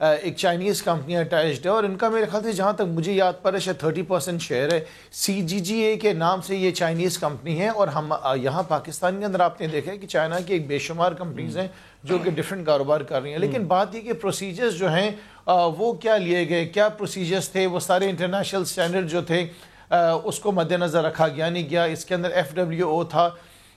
ایک Chinese company attached ہے اور ان کا میرے خیال سے جہاں تک مجھے یاد پڑا ہے 30% شیئر ہے. CGGA کے نام سے یہ چائنیز کمپنی ہے اور ہم یہاں پاکستان کے اندر آپ نے دیکھا ہے کہ چائنا کی ایک بے شمار کمپنیز ہیں جو کہ ڈیفرنٹ کاروبار کر رہی ہیں. لیکن بات یہ کہ پروسیجرز جو ہیں وہ کیا لیے گئے, کیا پروسیجرز تھے, وہ سارے انٹرنیشنل سٹینڈرڈ جو تھے اس کو مد نظر رکھا گیا نہیں گیا. اس کے اندر FWO تھا,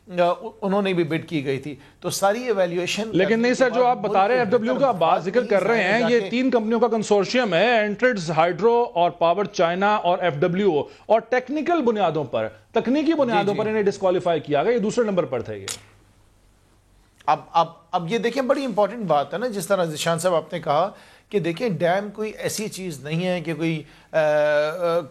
انہوں نے بھی بڈ کی گئی تھی, تو ساری ایویلیویشن. لیکن نہیں سر, جو آپ بتا رہے ہیں FWO کا بات ذکر کر رہے ہیں, یہ 3 کمپنیوں کا کنسورشیم ہے, اینٹرڈز, ہائیڈرو اور پاور چائنا اور FWO, اور ٹیکنیکل بنیادوں پر, تکنیکی بنیادوں پر انہیں ڈسکوالیفائی کیا گیا. یہ دوسرے نمبر پر تھے. یہ اب یہ دیکھیں بڑی امپورٹنٹ بات ہے نا, جس طرح ذیشان صاحب آپ نے کہا کہ دیکھیں ڈیم کوئی ایسی چیز نہیں ہے کہ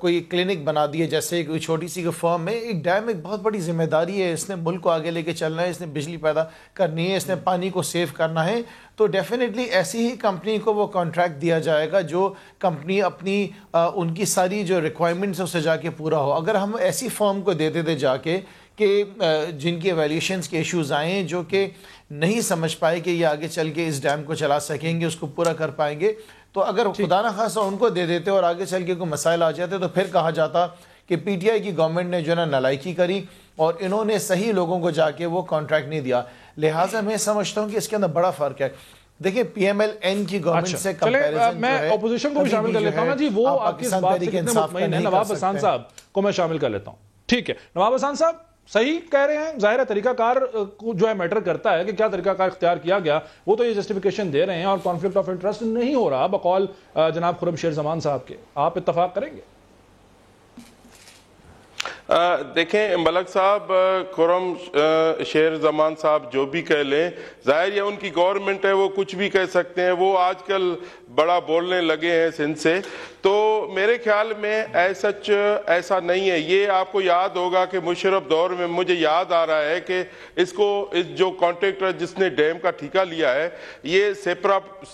کوئی کلینک بنا دی جیسے کوئی چھوٹی سی فرم ہے. ایک ڈیم ایک بہت بڑی ذمہ داری ہے, اس نے ملک کو آگے لے کے چلنا ہے, اس نے بجلی پیدا کرنی ہے, اس نے پانی کو سیو کرنا ہے. تو ڈیفینیٹلی ایسی ہی کمپنی کو وہ کانٹریکٹ دیا جائے گا جو کمپنی اپنی ان کی ساری جو ریکوائرمنٹس اسے جا کے پورا ہو. اگر ہم ایسی فرم کو دے دیتے جا کے کہ جن کی ایویلیوشنز کے ایشوز آئیں, جو کہ نہیں سمجھ پائے کہ یہ آگے چل کے اس ڈیم کو چلا سکیں گے, اس کو پورا کر پائیں گے, تو اگر خدا نہ خواستہ ان کو دے دیتے اور آگے چل کے کوئی مسائل آ جاتے تو پھر کہا جاتا کہ PTI کی گورنمنٹ نے جو ہے نا نالائکی کری اور انہوں نے صحیح لوگوں کو جا کے وہ کانٹریکٹ نہیں دیا. لہٰذا میں سمجھتا ہوں کہ اس کے اندر بڑا فرق ہے. دیکھیں PMLN کی گورنمنٹ سے کمپیریزن میں اپوزیشن کو بھی شامل کر لیتا ہوں جی, وہ آپ کی اس بات سے کتنے مطمئن ہیں. نواب حسان صاحب کو میں شامل کر لیتا ہوں. ٹھیک ہے نواب حسان صاحب, صحیح کہہ رہے ہیں, ظاہر ہے طریقہ کار جو ہے میٹر کرتا ہے کہ کیا طریقہ کار اختیار کیا گیا, وہ تو یہ جسٹیفیکیشن دے رہے ہیں اور کانفلکٹ آف انٹرسٹ نہیں ہو رہا بقول جناب خرم شیر زمان صاحب کے. آپ اتفاق کریں گے؟ دیکھیں ملک صاحب, خرم شیر زمان صاحب جو بھی کہہ لیں, ظاہر یہ ان کی گورنمنٹ ہے, وہ کچھ بھی کہہ سکتے ہیں. وہ آج کل بڑا بولنے لگے ہیں سندھ سے, تو میرے خیال میں ایسا نہیں ہے. یہ آپ کو یاد ہوگا کہ مشرف دور میں, مجھے یاد آ رہا ہے کہ اس جو کانٹریکٹر جس نے ڈیم کا ٹھیکہ لیا ہے, یہ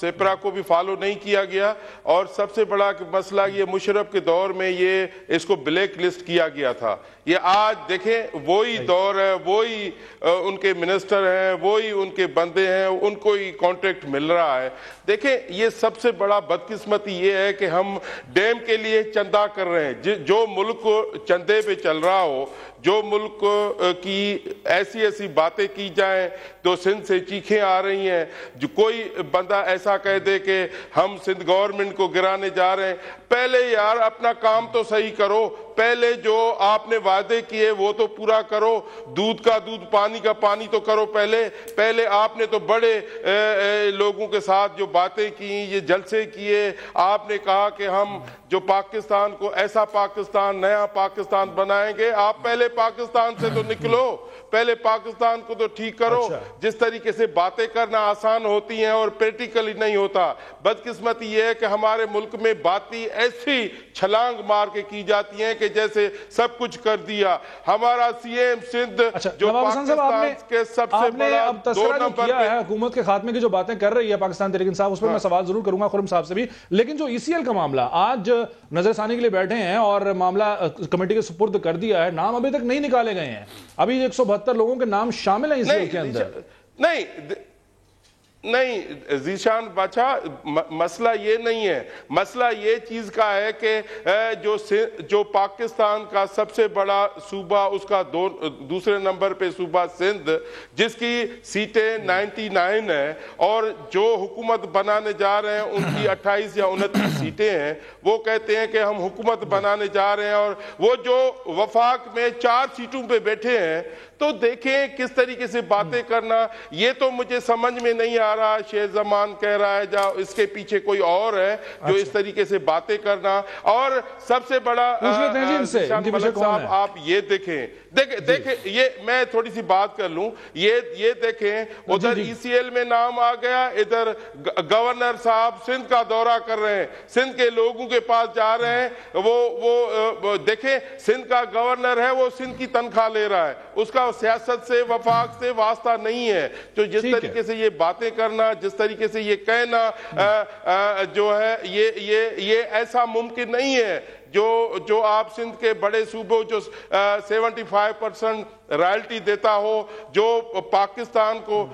سیپرا کو بھی فالو نہیں کیا گیا, اور سب سے بڑا مسئلہ یہ مشرف کے دور میں یہ اس کو بلیک لسٹ کیا گیا تھا. یہ آج دیکھیں وہی دور ہے, وہی ان کے منسٹر ہیں, وہی ان کے بندے ہیں, ان کو ہی کانٹریکٹ مل رہا ہے. دیکھیں یہ سب سے بڑا بدقسمتی یہ ہے کہ ہم ڈیم کے لیے چندہ کر رہے ہیں. جو ملک چندے پہ چل رہا ہو, جو ملک کی ایسی باتیں کی جائیں تو سندھ سے چیخیں آ رہی ہیں. جو کوئی بندہ ایسا کہہ دے کہ ہم سندھ گورنمنٹ کو گرانے جا رہے ہیں, پہلے یار اپنا کام تو صحیح کرو, پہلے جو آپ نے وعدے کیے وہ تو پورا کرو. دودھ کا دودھ, پانی کا پانی تو کرو. پہلے آپ نے تو بڑے لوگوں کے ساتھ جو باتیں کی, یہ جلسے کیے, آپ نے کہا کہ ہم جو پاکستان کو ایسا پاکستان, نیا پاکستان بنائیں گے. آپ پہلے پاکستان سے تو نکلو, پہلے پاکستان کو تو ٹھیک کرو. جس طریقے سے باتیں کرنا آسان ہوتی ہیں اور پریکٹیکلی نہیں ہوتا. بدقسمتی یہ ہے کہ ہمارے ملک میں باتیں ایسی چھلانگ مار کے کی جاتی ہیں کہ جیسے سب کچھ کر دیا. ہمارا CM سندھ جو پاکستان کے سب سے بڑا 2 نمبر کیا ہے حکومت کے خاتمے کی جو باتیں کر رہی ہے پاکستان تحریک انصاف, اس پر میں سوال ضرور کروں گا خرم صاحب سے بھی. لیکن جو ECL کا معاملہ آج نظر ثانی کے لیے بیٹھے ہیں اور معاملہ کمیٹی کے سپرد کر دیا ہے, نام ابھی تک نہیں نکالے گئے ہیں. ابھی 172 لوگوں کے نام شامل ہیں ECL کے اندر. نہیں ذیشان بادشاہ, مسئلہ یہ نہیں ہے. مسئلہ یہ چیز کا ہے کہ جو پاکستان کا سب سے بڑا صوبہ, اس کا دوسرے نمبر پہ صوبہ سندھ, جس کی سیٹیں 99 ہیں, اور جو حکومت بنانے جا رہے ہیں ان کی 28 یا 29 سیٹیں ہیں. وہ کہتے ہیں کہ ہم حکومت بنانے جا رہے ہیں, اور وہ جو وفاق میں 4 سیٹوں پہ بیٹھے ہیں. تو دیکھیں کس طریقے سے باتیں کرنا, یہ تو مجھے سمجھ میں نہیں آ رہا. شیر زمان کہہ رہا ہے جا اس کے پیچھے کوئی اور ہے جو اس طریقے سے باتیں کرنا. اور سب سے بڑا ملک صاحب, آپ یہ دیکھیں یہ میں تھوڑی سی بات کر لوں, یہ دیکھیں ادھر ECL میں نام آ گیا, ادھر گورنر صاحب سندھ کا دورہ کر رہے ہیں, سندھ کے لوگوں کے پاس جا رہے ہیں. وہ دیکھیں سندھ کا گورنر ہے, وہ سندھ کی تنخواہ لے رہا ہے, اس کا سیاست سے وفاق سے واسطہ نہیں ہے. تو جس طریقے سے یہ باتیں کرنا, جس طریقے سے یہ کہنا جو ہے, یہ ایسا ممکن نہیں ہے. جو آپ سندھ کے بڑے صوبوں جو 75% رائلٹی دیتا ہو، جو پاکستان کو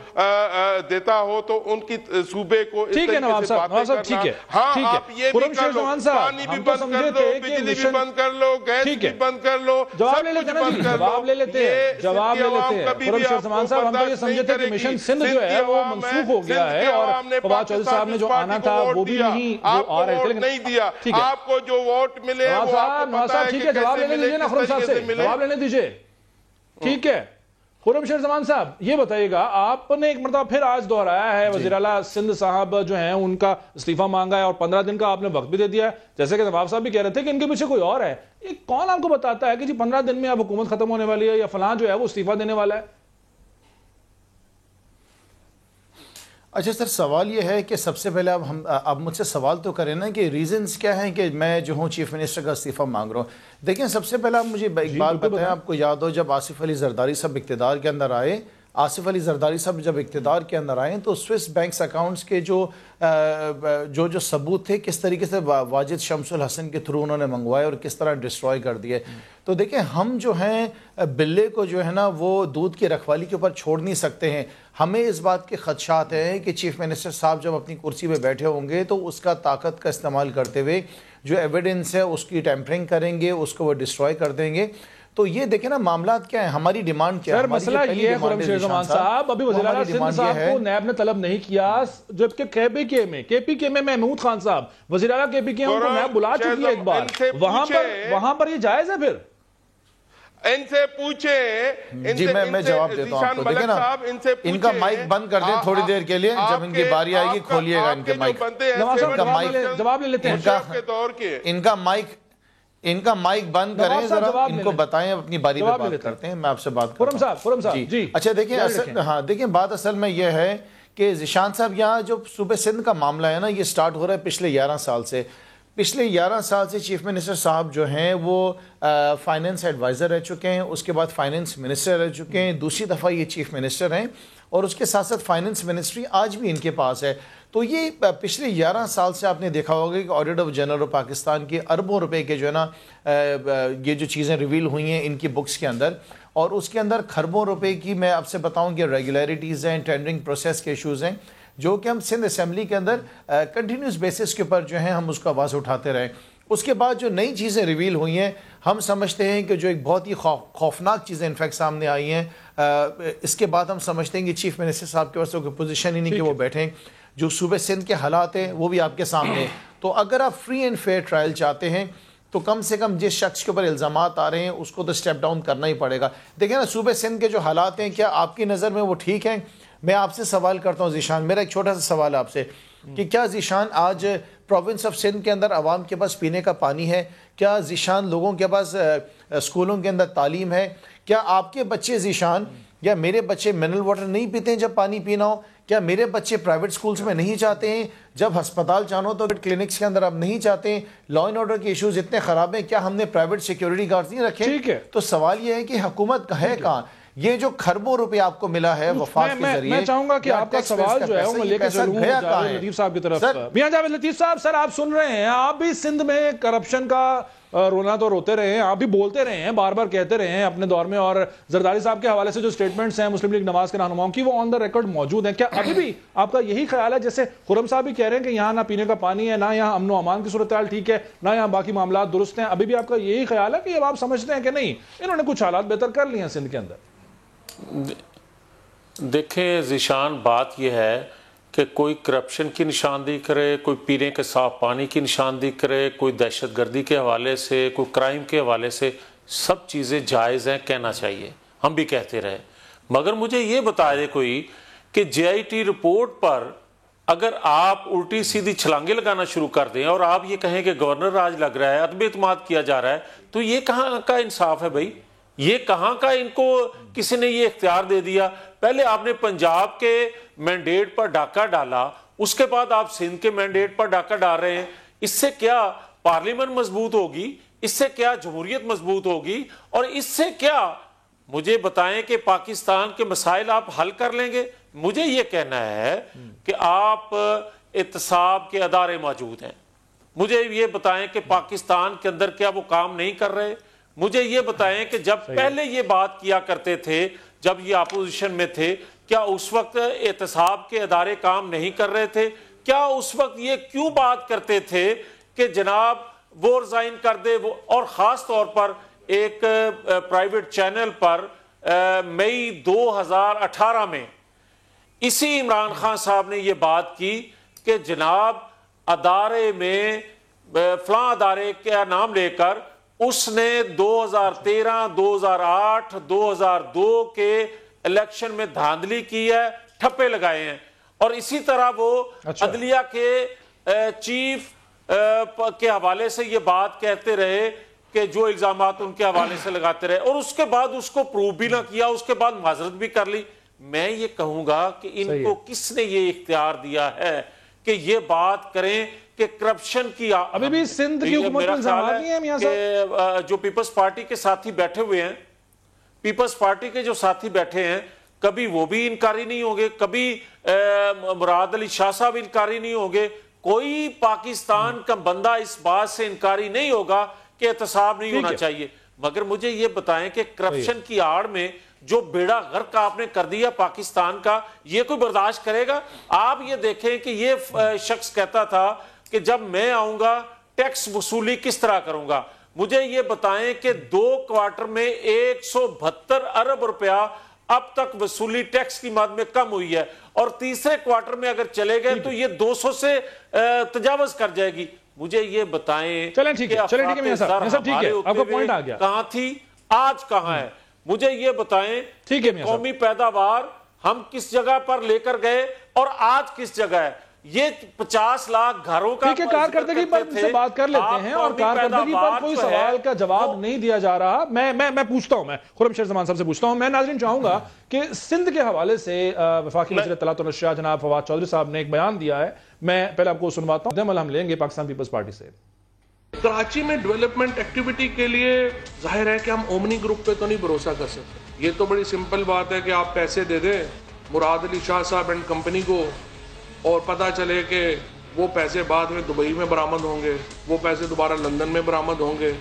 دیتا ہو، تو ان کی صوبے کو اس ٹھیک ہے نواب صاحب، نواب صاحب ٹھیک ہے، ہاں ٹھیک ہے، آپ یہ بھی کر لو، پانی بھی بند کر لو، بجلی بھی بند کر لو، گیس بھی بند کر لو، جواب لے لیتے ہیں، جواب لے لیتے ہیں، جواب لے لیتے ہیں۔ خرم شیر زمان صاحب، ہم تو یہ سمجھے تھے کہ مشن سندھ جو ہے وہ منسوخ ہو گیا ہے، اور فواد چودھری صاحب نے جو آنا تھا وہ بھی نہیں آ رہے تھے، نہیں دیا، آپ کو جو ووٹ ملے نواب صاحب ٹھیک ہے، جواب لینے دیجئے نا خرم صاحب سے، جواب لینے دیجئے، ٹھیک ہے۔ خرم شیر زمان صاحب یہ بتائیے گا، آپ نے ایک مرتبہ پھر آج دہرایا ہے، وزیر اعلیٰ سندھ صاحب جو ہیں ان کا استعفیٰ مانگا ہے اور 15 دن کا آپ نے وقت بھی دے دیا ہے، جیسے کہ نواب صاحب بھی کہہ رہے تھے کہ ان کے پیچھے کوئی اور ہے۔ یہ کون آپ کو بتاتا ہے کہ جی 15 دن میں اب حکومت ختم ہونے والی ہے یا فلاں جو ہے وہ استعفیٰ دینے والا ہے؟ اچھا سر، سوال یہ ہے کہ سب سے پہلے اب مجھ سے سوال تو کریں نا کہ ریزنز کیا ہیں کہ میں جو ہوں چیف منسٹر کا استعفیٰ مانگ رہا ہوں۔ دیکھیں سب سے پہلے آپ مجھے ایک بات بتائیں، آپ کو یاد ہو جب آصف علی زرداری صاحب اقتدار کے اندر آئے، آصف علی زرداری صاحب جب اقتدار کے اندر آئے تو سوئس بینکس اکاؤنٹس کے جو ثبوت تھے کس طریقے سے واجد شمس الحسن کے تھرو انہوں نے منگوائے اور کس طرح ڈسٹروائے کر دیے۔ تو دیکھیں ہم جو ہیں بلے کو جو ہے نا وہ دودھ کی رکھوالی کے اوپر چھوڑ نہیں سکتے ہیں۔ ہمیں اس بات کے خدشات ہیں کہ چیف منسٹر صاحب جب اپنی کرسی پہ بیٹھے ہوں گے تو اس کا طاقت کا استعمال کرتے ہوئے جو ایویڈنس ہے اس کی ٹیمپرنگ کریں گے، اس کو وہ ڈسٹروائے کر دیں گے۔ تو یہ دیکھیں نا معاملات کیا ہیں، ہماری ڈیمانڈ کیا ہے؟ سر مسئلہ یہ ہے خرم شیر زمان صاحب، ابھی وزیر اعلیٰ سندھ صاحب کو نیب نے طلب نہیں کیا، جبکہ کے پی کے میں محمود خان صاحب وزیر اعلیٰ کے پی کے ان کو نیب بلا چکی ہے ایک بار، وہاں پر یہ جائز ہے پھر؟ ان سے پوچھیں جی میں جواب دیتا ہوں آپ کو، دیکھیں نا ان کا مائک بند کر دیں تھوڑی دیر کے لیے، جب ان کی باری آئے گی کھولیے گا ان کے مائک، جواب لے لیتے ہیں، ان کا مائک بند کریں ذرا، ان کو بتائیں اپنی باری پہ بات کرتے ہیں، میں آپ سے بات کرتا ہوں۔ خرم صاحب جی اچھا دیکھیں بات اصل میں یہ ہے کہ ذیشان صاحب یہاں جو صوبہ سندھ کا معاملہ ہے نا یہ سٹارٹ ہو رہا ہے پچھلے 11 سال سے۔ پچھلے 11 سال سے چیف منسٹر صاحب جو ہیں وہ فائننس ایڈوائزر رہ چکے ہیں، اس کے بعد فائننس منسٹر رہ چکے ہیں، دوسری دفعہ یہ چیف منسٹر ہیں، اور اس کے ساتھ ساتھ فائننس منسٹری آج بھی ان کے پاس ہے۔ تو یہ پچھلے 11 سال سے آپ نے دیکھا ہوگا کہ آڈیٹر جنرل آف پاکستان کے اربوں روپے کے جو ہے نا یہ جو چیزیں ریویل ہوئی ہیں ان کی بکس کے اندر، اور اس کے اندر خربوں روپے کی میں آپ سے بتاؤں کہ ریگولیرٹیز ہیں، ٹینڈرنگ پروسیس کے ایشوز ہیں، جو کہ ہم سندھ اسمبلی کے اندر کنٹینیوس بیسس کے اوپر جو ہیں ہم اس کا آواز اٹھاتے رہے۔ اس کے بعد جو نئی چیزیں ریویل ہوئی ہیں ہم سمجھتے ہیں کہ جو ایک بہت ہی خوفناک چیزیں انفیکٹ سامنے آئی ہیں، اس کے بعد ہم سمجھتے ہیں کہ چیف منسٹر صاحب کے پاس کوئی پوزیشن ہی نہیں کہ وہ بیٹھیں، جو صوبہ سندھ کے حالات ہیں وہ بھی آپ کے سامنے ہیں۔ تو اگر آپ فری اینڈ فیئر ٹرائل چاہتے ہیں تو کم سے کم جس شخص کے اوپر الزامات آ رہے ہیں اس کو تو سٹیپ ڈاؤن کرنا ہی پڑے گا۔ دیکھیں نا صوبہ سندھ کے جو حالات ہیں کیا آپ کی نظر میں وہ ٹھیک ہیں؟ میں آپ سے سوال کرتا ہوں ذیشان، میرا ایک چھوٹا سا سوال آپ سے کہ کیا ذیشان آج پروونس آف سندھ کے اندر عوام کے پاس پینے کا پانی ہے؟ کیا ذیشان لوگوں کے پاس اسکولوں کے اندر تعلیم ہے؟ کیا آپ کے بچے ذیشان یا میرے بچے منرل واٹر نہیں پیتے ہیں جب پانی پینا ہو؟ کیا میرے بچے پرائیویٹ سکولز میں نہیں جاتے ہیں جب ہسپتال جانا ہو تو کلینکس کے اندر آپ نہیں جاتے ہیں؟ لا اینڈ آرڈر کے ایشوز اتنے خراب ہیں، کیا ہم نے پرائیویٹ سیکیورٹی گارڈز نہیں رکھے؟ ٹھیک ہے، تو سوال یہ ہے کہ حکومت ہے کہاں؟ یہ جو خربوں روپے آپ کو ملا ہے وفاق کے ذریعے، میں چاہوں گا کہ آپ کا سوال جو ہے وہ میں لے کے چلوں جاوید لطیف صاحب کی طرف۔ میاں جاوید لطیف صاحب، سر آپ سن رہے ہیں، آپ بھی سندھ میں کرپشن کا رونا تو روتے رہے ہیں، آپ بھی بولتے رہے ہیں، بار بار کہتے رہے ہیں اپنے دور میں، اور زرداری صاحب کے حوالے سے جو سٹیٹمنٹس ہیں مسلم لیگ نواز کے رہنماؤں کی وہ آن دا ریکارڈ موجود ہیں۔ کیا ابھی بھی آپ کا یہی خیال ہے، جیسے خرم صاحب بھی کہہ رہے ہیں کہ یہاں نہ پینے کا پانی ہے، نہ یہاں امن و امان کی صورتحال ٹھیک ہے، نہ یہاں باقی معاملات درست ہیں، ابھی بھی آپ کا یہی خیال ہے کہ اب آپ سمجھتے ہیں کہ نہیں انہوں نے کچھ حالات بہتر کر لیے ہیں سندھ کے اندر؟ دیکھیں ذیشان، بات یہ ہے کہ کوئی کرپشن کی نشاندہی کرے، کوئی پینے کے صاف پانی کی نشاندہی کرے، کوئی دہشت گردی کے حوالے سے، کوئی کرائم کے حوالے سے، سب چیزیں جائز ہیں، کہنا چاہیے، ہم بھی کہتے رہے، مگر مجھے یہ بتا دے کوئی کہ جے آئی ٹی رپورٹ پر اگر آپ الٹی سیدھی چھلانگیں لگانا شروع کر دیں اور آپ یہ کہیں کہ گورنر راج لگ رہا ہے، عدم اعتماد کیا جا رہا ہے، تو یہ کہاں کا انصاف ہے بھائی؟ یہ کہاں کا ان کو کسی نے یہ اختیار دے دیا؟ پہلے آپ نے پنجاب کے مینڈیٹ پر ڈاکہ ڈالا، اس کے بعد آپ سندھ کے مینڈیٹ پر ڈاکہ ڈال رہے ہیں۔ اس سے کیا پارلیمنٹ مضبوط ہوگی؟ اس سے کیا جمہوریت مضبوط ہوگی؟ اور اس سے کیا مجھے بتائیں کہ پاکستان کے مسائل آپ حل کر لیں گے؟ مجھے یہ کہنا ہے کہ آپ احتساب کے ادارے موجود ہیں، مجھے یہ بتائیں کہ پاکستان کے اندر کیا وہ کام نہیں کر رہے؟ مجھے یہ بتائیں کہ جب پہلے یہ بات کیا کرتے تھے، جب یہ اپوزیشن میں تھے، کیا اس وقت احتساب کے ادارے کام نہیں کر رہے تھے؟ کیا اس وقت یہ کیوں بات کرتے تھے کہ جناب وہ ریزائن کر دے؟ اور خاص طور پر ایک پرائیویٹ چینل پر مئی 2018 میں اسی عمران خان صاحب نے یہ بات کی کہ جناب ادارے میں فلاں ادارے کا نام لے کر اس نے 2013 2008 2002 کے الیکشن میں دھاندلی کی ہے، ٹھپے لگائے ہیں. اور اسی طرح وہ عدلیہ کے چیف کے حوالے سے یہ بات کہتے رہے کہ جو الزامات ان کے حوالے سے لگاتے رہے، اور اس کے بعد اس کو پروو بھی نہ کیا، اس کے بعد معذرت بھی کر لی. میں یہ کہوں گا کہ ان کو کس نے یہ اختیار دیا ہے کہ یہ بات کریں کہ کرپشن کی ابھی بھی سندھ کی حکومت میں الزامات نہیں ہیں میاں صاحب؟ جو پیپلز پارٹی کے ساتھی بیٹھے ہوئے ہیں، پیپلز پارٹی کے جو ساتھی بیٹھے ہیں، کبھی وہ بھی انکاری نہیں ہوں گے، کبھی مراد علی شاہ صاحب انکاری نہیں ہوں گے. کوئی پاکستان کا بندہ اس بات سے انکاری نہیں ہوگا کہ احتساب نہیں ہونا چاہیے. مگر مجھے یہ بتائیں کہ کرپشن کی آڑ میں جو بیڑا غرق آپ نے کر دیا پاکستان کا، یہ کوئی برداشت کرے گا؟ آپ یہ دیکھیں کہ یہ شخص کہتا تھا کہ جب میں آؤں گا ٹیکس وصولی کس طرح کروں گا. مجھے یہ بتائیں کہ 2 کوارٹر میں 172 ارب روپیہ اب تک وصولی ٹیکس کی مد میں کم ہوئی ہے، اور تیسرے کوارٹر میں اگر چلے گئے تو یہ 200 سے تجاوز کر جائے گی. مجھے یہ بتائیں کہ کہاں تھی، آج کہاں ہے؟ مجھے یہ بتائیں کہ قومی پیداوار ہم کس جگہ پر لے کر گئے اور آج کس جگہ ہے. یہ 50 لاکھ گھروں کا کارکردگی پر سے بات کر لیتے ہیں، اور کارکردگی پر کوئی سوال کا جواب نہیں دیا جا رہا. میں پوچھتا ہوں، میں خرم شیر زمان صاحب سے پوچھتا ہوں. میں ناظرین چاہوں گا کہ سندھ کے حوالے سے وفاقی وزیر اطلاعات و نشریات جناب فواد چودھری صاحب نے ایک بیان دیا ہے. میں پہلے آپ کو سنواتا ہوں، عمل ہم لیں گے پاکستان پیپلز پارٹی سے. کراچی میں ڈیولپمنٹ ایکٹیویٹی کے لیے ظاہر ہے کہ ہم اومنی گروپ پہ تو نہیں بھروسہ کر سکتے. یہ تو بڑی سمپل بات ہے کہ آپ پیسے دے دیں مراد علی شاہ صاحب اینڈ کمپنی کو، اور پتہ چلے کہ وہ پیسے بعد میں دبئی میں برآمد ہوں گے، وہ پیسے دوبارہ لندن میں برآمد ہوں گے.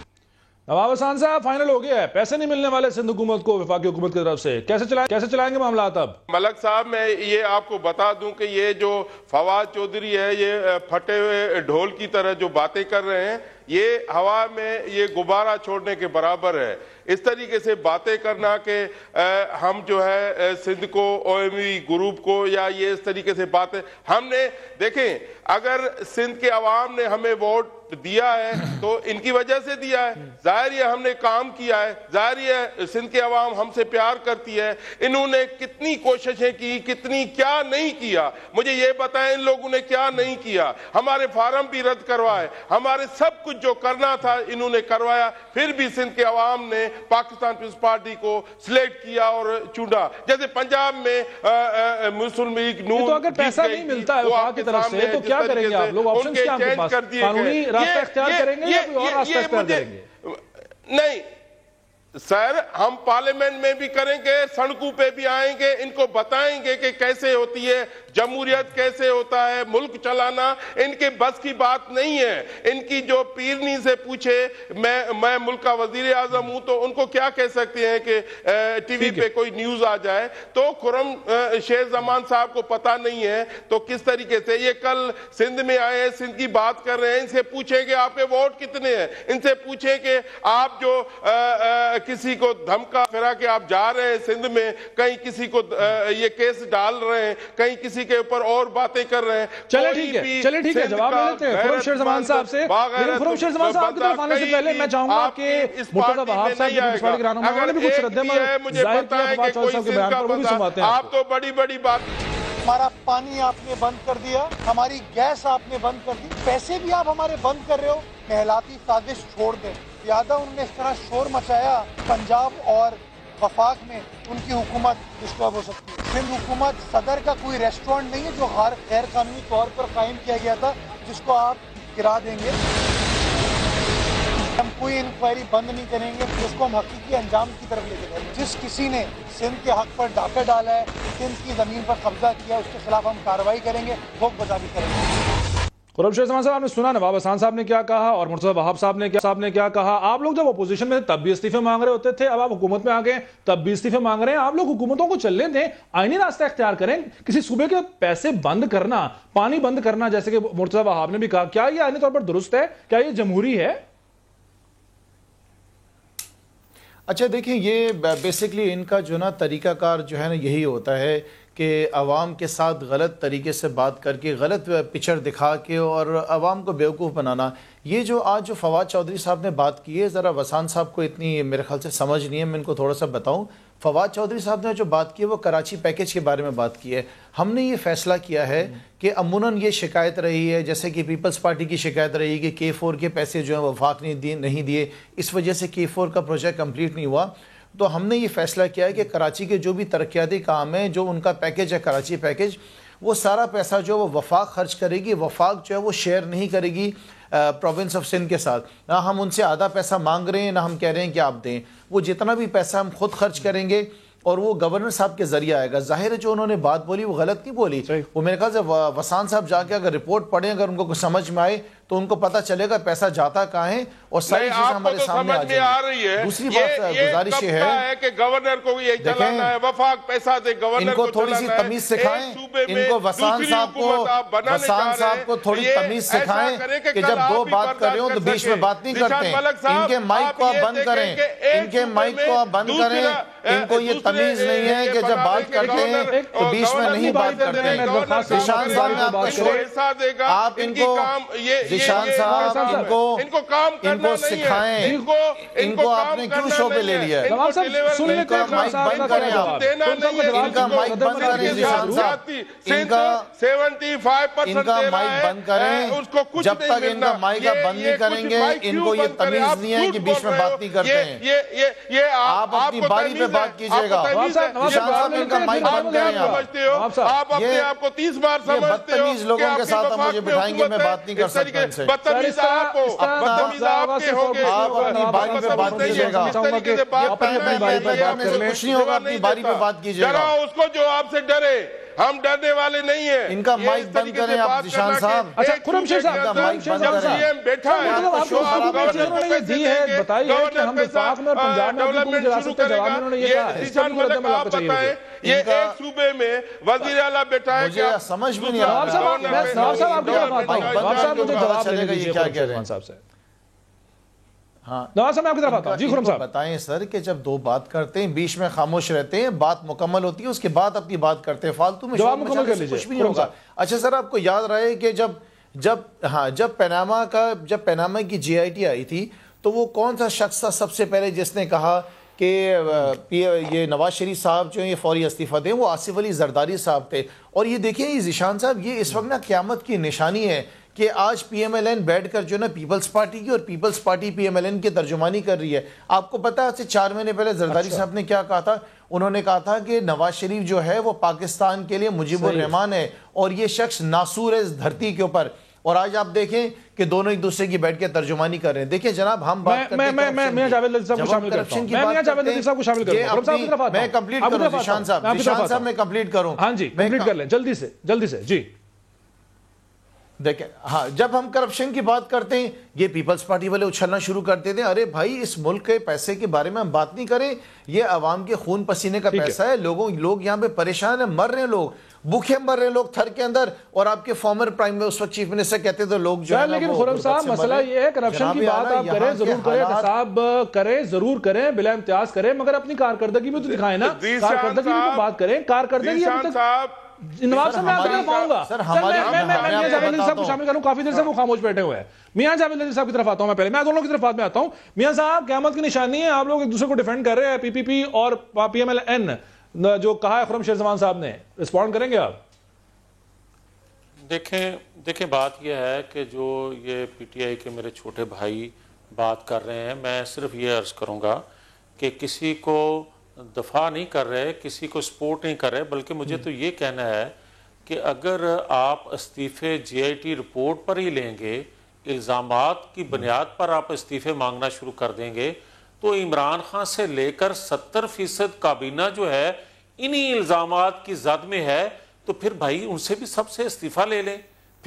نواب حسان صاحب، فائنل ہو گیا ہے، پیسے نہیں ملنے والے سندھ حکومت کو وفاقی حکومت کی طرف سے. کیسے چلائیں گے معاملات اب؟ ملک صاحب، میں یہ آپ کو بتا دوں کہ یہ جو فواد چودھری ہے، یہ پھٹے ہوئے ڈھول کی طرح جو باتیں کر رہے ہیں، یہ ہوا میں یہ غبارہ چھوڑنے کے برابر ہے. اس طریقے سے باتیں کرنا کہ ہم جو ہے سندھ کو او ایم وی گروپ کو، یا یہ اس طریقے سے باتیں، ہم نے دیکھیں اگر سندھ کے عوام نے ہمیں ووٹ دیا ہے تو ان کی وجہ سے دیا ہے. ظاہر ہے ہم نے کام کیا ہے، ظاہر ہے سندھ کے عوام ہم سے پیار کرتی ہے. انہوں نے کتنی کوششیں کی، کتنی کیا نہیں کیا. مجھے یہ بتائیں ان لوگوں نے کیا نہیں کیا. ہمارے فارم بھی رد کروائے، ہمارے سب کچھ جو کرنا تھا انہوں نے کروایا. پھر بھی سندھ کے عوام نے پاکستان پیپلز پارٹی کو سلیکٹ کیا اور چنا. جیسے پنجاب میں مسلم لیگ نون، تو اگر پیسہ نہیں ملتا ہے وفاق کی طرف سے تو کیا کریں گے آپ لوگ؟ آپشن کیا آپ کے پاس؟ قانونی راستہ اختیار کریں گے یا کوئی اور راستہ اختیار کریں گے؟ نہیں سر، ہم پارلیمنٹ میں بھی کریں گے، سڑکوں پہ بھی آئیں گے، ان کو بتائیں گے کہ کیسے ہوتی ہے جمہوریت، کیسے ہوتا ہے ملک چلانا. ان کے بس کی بات نہیں ہے. ان کی جو پیرنی سے پوچھے میں ملک کا وزیر اعظم ہوں تو ان کو کیا کہہ سکتے ہیں کہ ٹی وی پہ کوئی نیوز آ جائے. تو خرم شیر زمان صاحب کو پتہ نہیں ہے تو کس طریقے سے یہ کل سندھ میں آئے ہیں، سندھ کی بات کر رہے ہیں. ان سے پوچھیں کہ آپ کے ووٹ کتنے ہیں. ان سے پوچھیں کہ آپ جو کسی کو دھمکا پھرا کے آپ جا رہے ہیں سندھ میں، کہیں کسی کو یہ کیس ڈال رہے ہیں، کہیں کسی کے اوپر اور باتیں کر رہے ہیں. چلے ٹھیک ہے، جواب لے لیتے ہیں خرم شیر زمان صاحب سے. لیکن خرم شیر زمان صاحب کی طرف آنے سے پہلے میں چاہوں گا کہ مرتضی وہاب صاحب کی پارٹی کے رہنما نے بھی کچھ رد عمل ظاہر کیا فواد چودھری صاحب کے بیان پر، وہ بھی سنواتے ہیں. آپ تو بڑی بڑی بات، ہمارا پانی آپ نے بند کر دیا، ہماری گیس آپ نے بند کر دی، پیسے بھی آپ ہمارے بند کر رہے ہو. محلاتی سازش چھوڑ دیں. زیادہ انہوں نے اس طرح شور مچایا پنجاب اور وفاق میں، ان کی حکومت ڈسٹرب ہو سکتی ہے. سندھ حکومت صدر کا کوئی ریسٹورینٹ نہیں ہے جو غیر قانونی طور پر قائم کیا گیا تھا، جس کو آپ گرا دیں گے. ہم کوئی انکوائری بند نہیں کریں گے، جس کو ہم حقیقی انجام کی طرف لے کے جائیں گے. جس کسی نے سندھ کے حق پر ڈاکہ ڈالا ہے، سندھ کی زمین پر قبضہ کیا، اس کے خلاف ہم کارروائی کریں گے، حق بازی کریں گے. خرم شیر زمان صاحب آپ نے سنا نواب حسان صاحب نے کیا کہا اور مرتضی وہاب صاحب نے کیا کہا. آپ لوگ جب اپوزیشن میں تھے تب بھی استعفے مانگ رہے ہوتے تھے, اب آپ حکومت میں آ گئے تب بھی استعفے مانگ رہے ہیں. آپ لوگ حکومتوں کو چلنے دیں, آئینی راستہ اختیار کریں. کسی صوبے کے پیسے بند کرنا, پانی بند کرنا, جیسے کہ مرتضی وہاب نے بھی کہا, کیا یہ آئینی طور پر درست ہے؟ کیا یہ جمہوری ہے؟ اچھا دیکھیں, یہ بیسکلی ان کا جو نا طریقہ کار جو ہے نا یہی ہوتا ہے کہ عوام کے ساتھ غلط طریقے سے بات کر کے, غلط پکچر دکھا کے اور عوام کو بیوقوف بنانا. یہ جو آج جو فواد چودھری صاحب نے بات کی ہے, ذرا وسان صاحب کو اتنی میرے خیال سے سمجھ نہیں ہے, میں ان کو تھوڑا سا بتاؤں. فواد چودھری صاحب نے جو بات کی ہے وہ کراچی پیکیج کے بارے میں بات کی ہے. ہم نے یہ فیصلہ کیا ہے کہ عموماً یہ شکایت رہی ہے, جیسے کہ پیپلز پارٹی کی شکایت رہی کہ K4 کے پیسے جو ہیں وفاق نے نہیں دیے, اس وجہ سے K4 کا پروجیکٹ کمپلیٹ نہیں ہوا. تو ہم نے یہ فیصلہ کیا ہے کہ کراچی کے جو بھی ترقیاتی کام ہیں, جو ان کا پیکیج ہے کراچی پیکیج, وہ سارا پیسہ جو وہ وفاق خرچ کرے گی. وفاق جو ہے وہ شیئر نہیں کرے گی پروونس آف سندھ کے ساتھ. نہ ہم ان سے آدھا پیسہ مانگ رہے ہیں, نہ ہم کہہ رہے ہیں کہ آپ دیں. وہ جتنا بھی پیسہ ہم خود خرچ کریں گے اور وہ گورنر صاحب کے ذریعہ آئے گا. ظاہر ہے جو انہوں نے بات بولی وہ غلط نہیں بولی. وہ میرے خیال سے وسان صاحب جا کے اگر رپورٹ پڑھیں, اگر ان کو کچھ سمجھ میں آئے تو ان کو پتہ چلے گا پیسہ جاتا کہاں ہے اور ساری چیزیں ہمارے سامنے آ جائیں گی. دوسری بات گزارش یہ ہے کہ گورنر کو یہ چلانا ہے, وفاق پیسہ دے گورنر کو, ان کو تھوڑی سی تمیز سکھائیں. ان کو وسان صاحب کو تھوڑی تمیز سکھائیں کہ جب دو بات کر رہے ہوں تو بیچ میں بات نہیں کرتے. ان کے مائک کو آپ بند کریں, ان کے مائک کو آپ بند کریں. ان کو یہ تمیز نہیں ہے کہ جب بات کرتے ہیں تو بیچ میں نہیں بات کرتے ہیں. ذیشان صاحب میں آپ کا شکر, آپ ان کو ذیشان صاحب ان کو سکھائیں. ان کو آپ نے کیوں شعبے لے لیا ہے؟ ان کا مائک بند کریں, آپ ان کا مائک بند کریں. ذیشان صاحب ان کا مائک بند کریں. جب تک ان کا مائک آپ بند نہیں کریں گے, ان کو یہ تمیز نہیں ہے کہ بیچ میں بات نہیں کرتے ہیں. آپ اپنی باری پہ بات کیجئے گا. ذیشان صاحب ان کا مائک بند کریں. آپ یہ بدتمیز لوگوں کے ساتھ آپ مجھے بٹھائیں گے, میں بات نہیں کر سکتا ان سے. آپ اپنی باری پہ بات کیجئے گا. کچھ نہیں ہوگا, اپنی باری پہ بات کیجئے گا. اس کو جو آپ سے ڈرے, ہم ڈرنے والے نہیں ہیں. ان کا مائک بند کریں آپ ذیشان صاحب. اچھا خرم شیر صاحب, ان کا مائک بند کریں. بیٹھا ہے انہوں نے یہ دی ہے, بتائی ہے کہ ہم وفاق میں اور پنجاب میں اپنی پوری ریاست کے جواب میں انہوں نے یہ کہا ہے. اس کا بھی مقدم آپ کو چاہیے مجھے. یہ ایک صوبے میں وزیر اعلیٰ بیٹھا ہے, مجھے سمجھ میں نہیں آ رہا. نواب صاحب آپ کی طرف آتا ہوں, نواب صاحب مجھے جواب لینے دیجیے کیا کہہ رہے ہیں صاحب سے. ہاں نواز صاحب میں آپ کی طرف آتا ہوں. جی خرم صاحب بتائیں سر کہ جب دو بات کرتے ہیں بیچ میں خاموش رہتے ہیں, بات مکمل ہوتی ہے, اس کے بعد اپنی بات کرتے ہیں, فالتو میں جواب مکمل کر لیجیے. کچھ بھی نہیں ہوگا. اچھا سر, آپ کو یاد رہے کہ جب پیناما کی GIT آئی تھی تو وہ کون سا شخص تھا سب سے پہلے جس نے کہا کہ یہ نواز شریف صاحب جو ہیں یہ فوری استعفیٰ دیں؟ وہ آصف علی زرداری صاحب تھے. اور یہ دیکھیں یہ ذیشان صاحب, یہ اس وقت نا قیامت کی نشانی ہے کہ آج PMLN بیٹھ کر جو نا پیپلز پارٹی کی اور پیپلز پارٹی PMLN کی ترجمانی کر رہی ہے. آپ کو پتہ ہے آج سے 4 مہینے پہلے زرداری صاحب نے کیا کہا تھا؟ انہوں نے کہا تھا کہ نواز شریف جو ہے وہ پاکستان کے لیے مجیب الرحمان ہے اور یہ شخص ناسور ہے اس دھرتی کے اوپر. اور آج آپ دیکھیں کہ دونوں ایک دوسرے کی بیٹھ کے ترجمانی کر رہے ہیں. دیکھیں جناب, ہم بات کرتے ہیں میں جاوید لطیف صاحب کو شامل کرتا ہوں. میں جاوید لطیف صاحب کو شامل کرتا ہوں. میں کمپلیٹ کروں ذیشان صاحب, میں کمپلیٹ کروں. ہاں جی کمپلیٹ کر لیں جلدی سے. جی دیکھیں, ہاں جب ہم کرپشن کی بات کرتے ہیں یہ پیپلز پارٹی والے اچھلنا شروع کر دیتے ہیں. ارے بھائی, اس ملک کے پیسے کے بارے میں ہم بات نہیں کریں, یہ عوام کے خون پسینے کا پیسہ ہے. لوگ یہاں پہ پریشان ہیں, مر رہے ہیں لوگ, بھوکے مر رہے ہیں لوگ تھر کے اندر. اور آپ کے فارمر پرائم اس وقت چیف منسٹر کہتے تو لوگ جو ہے. لیکن خرم صاحب مسئلہ یہ ہے کرپشن کی بات آپ کریں ضرور کریں, حساب کریں ضرور کریں, بلا امتیاز کریں, مگر اپنی کارکردگی بھی تو دکھائیں نا. کارکردگی بھی تو بات کریں. کارکردگی نواب صاحب میں آپ کی طرف آؤں گا. میں جاوید لطیف صاحب کو شامل کروں, کافی دیر سے وہ خاموش بیٹھے ہوئے ہیں. میاں جاوید لطیف صاحب کی طرف آتا ہوں. میں پہلے میں دونوں کی طرف بات میں آتا ہوں. میاں صاحب قیامت کی نشانی ہے, آپ لوگ ایک دوسرے کو ڈیفینڈ کر رہے ہیں, PPP اور PMLN جو کہا ہے خرم شیر زمان صاحب نے, رسپونڈ کریں گے آپ؟ دیکھیں بات یہ ہے کہ جو یہ PTI کے میرے چھوٹے بھائی بات کر رہے ہیں, میں صرف یہ عرض کروں گا کہ کسی کو دفاع نہیں کر رہے, کسی کو سپورٹ نہیں کر رہے, بلکہ مجھے تو یہ کہنا ہے کہ اگر آپ استعفے GIT رپورٹ پر ہی لیں گے, الزامات کی بنیاد پر آپ استعفے مانگنا شروع کر دیں گے, تو عمران خان سے لے کر 70% کابینہ جو ہے انہی الزامات کی زد میں ہے. تو پھر بھائی ان سے بھی سب سے استعفیٰ لے لیں,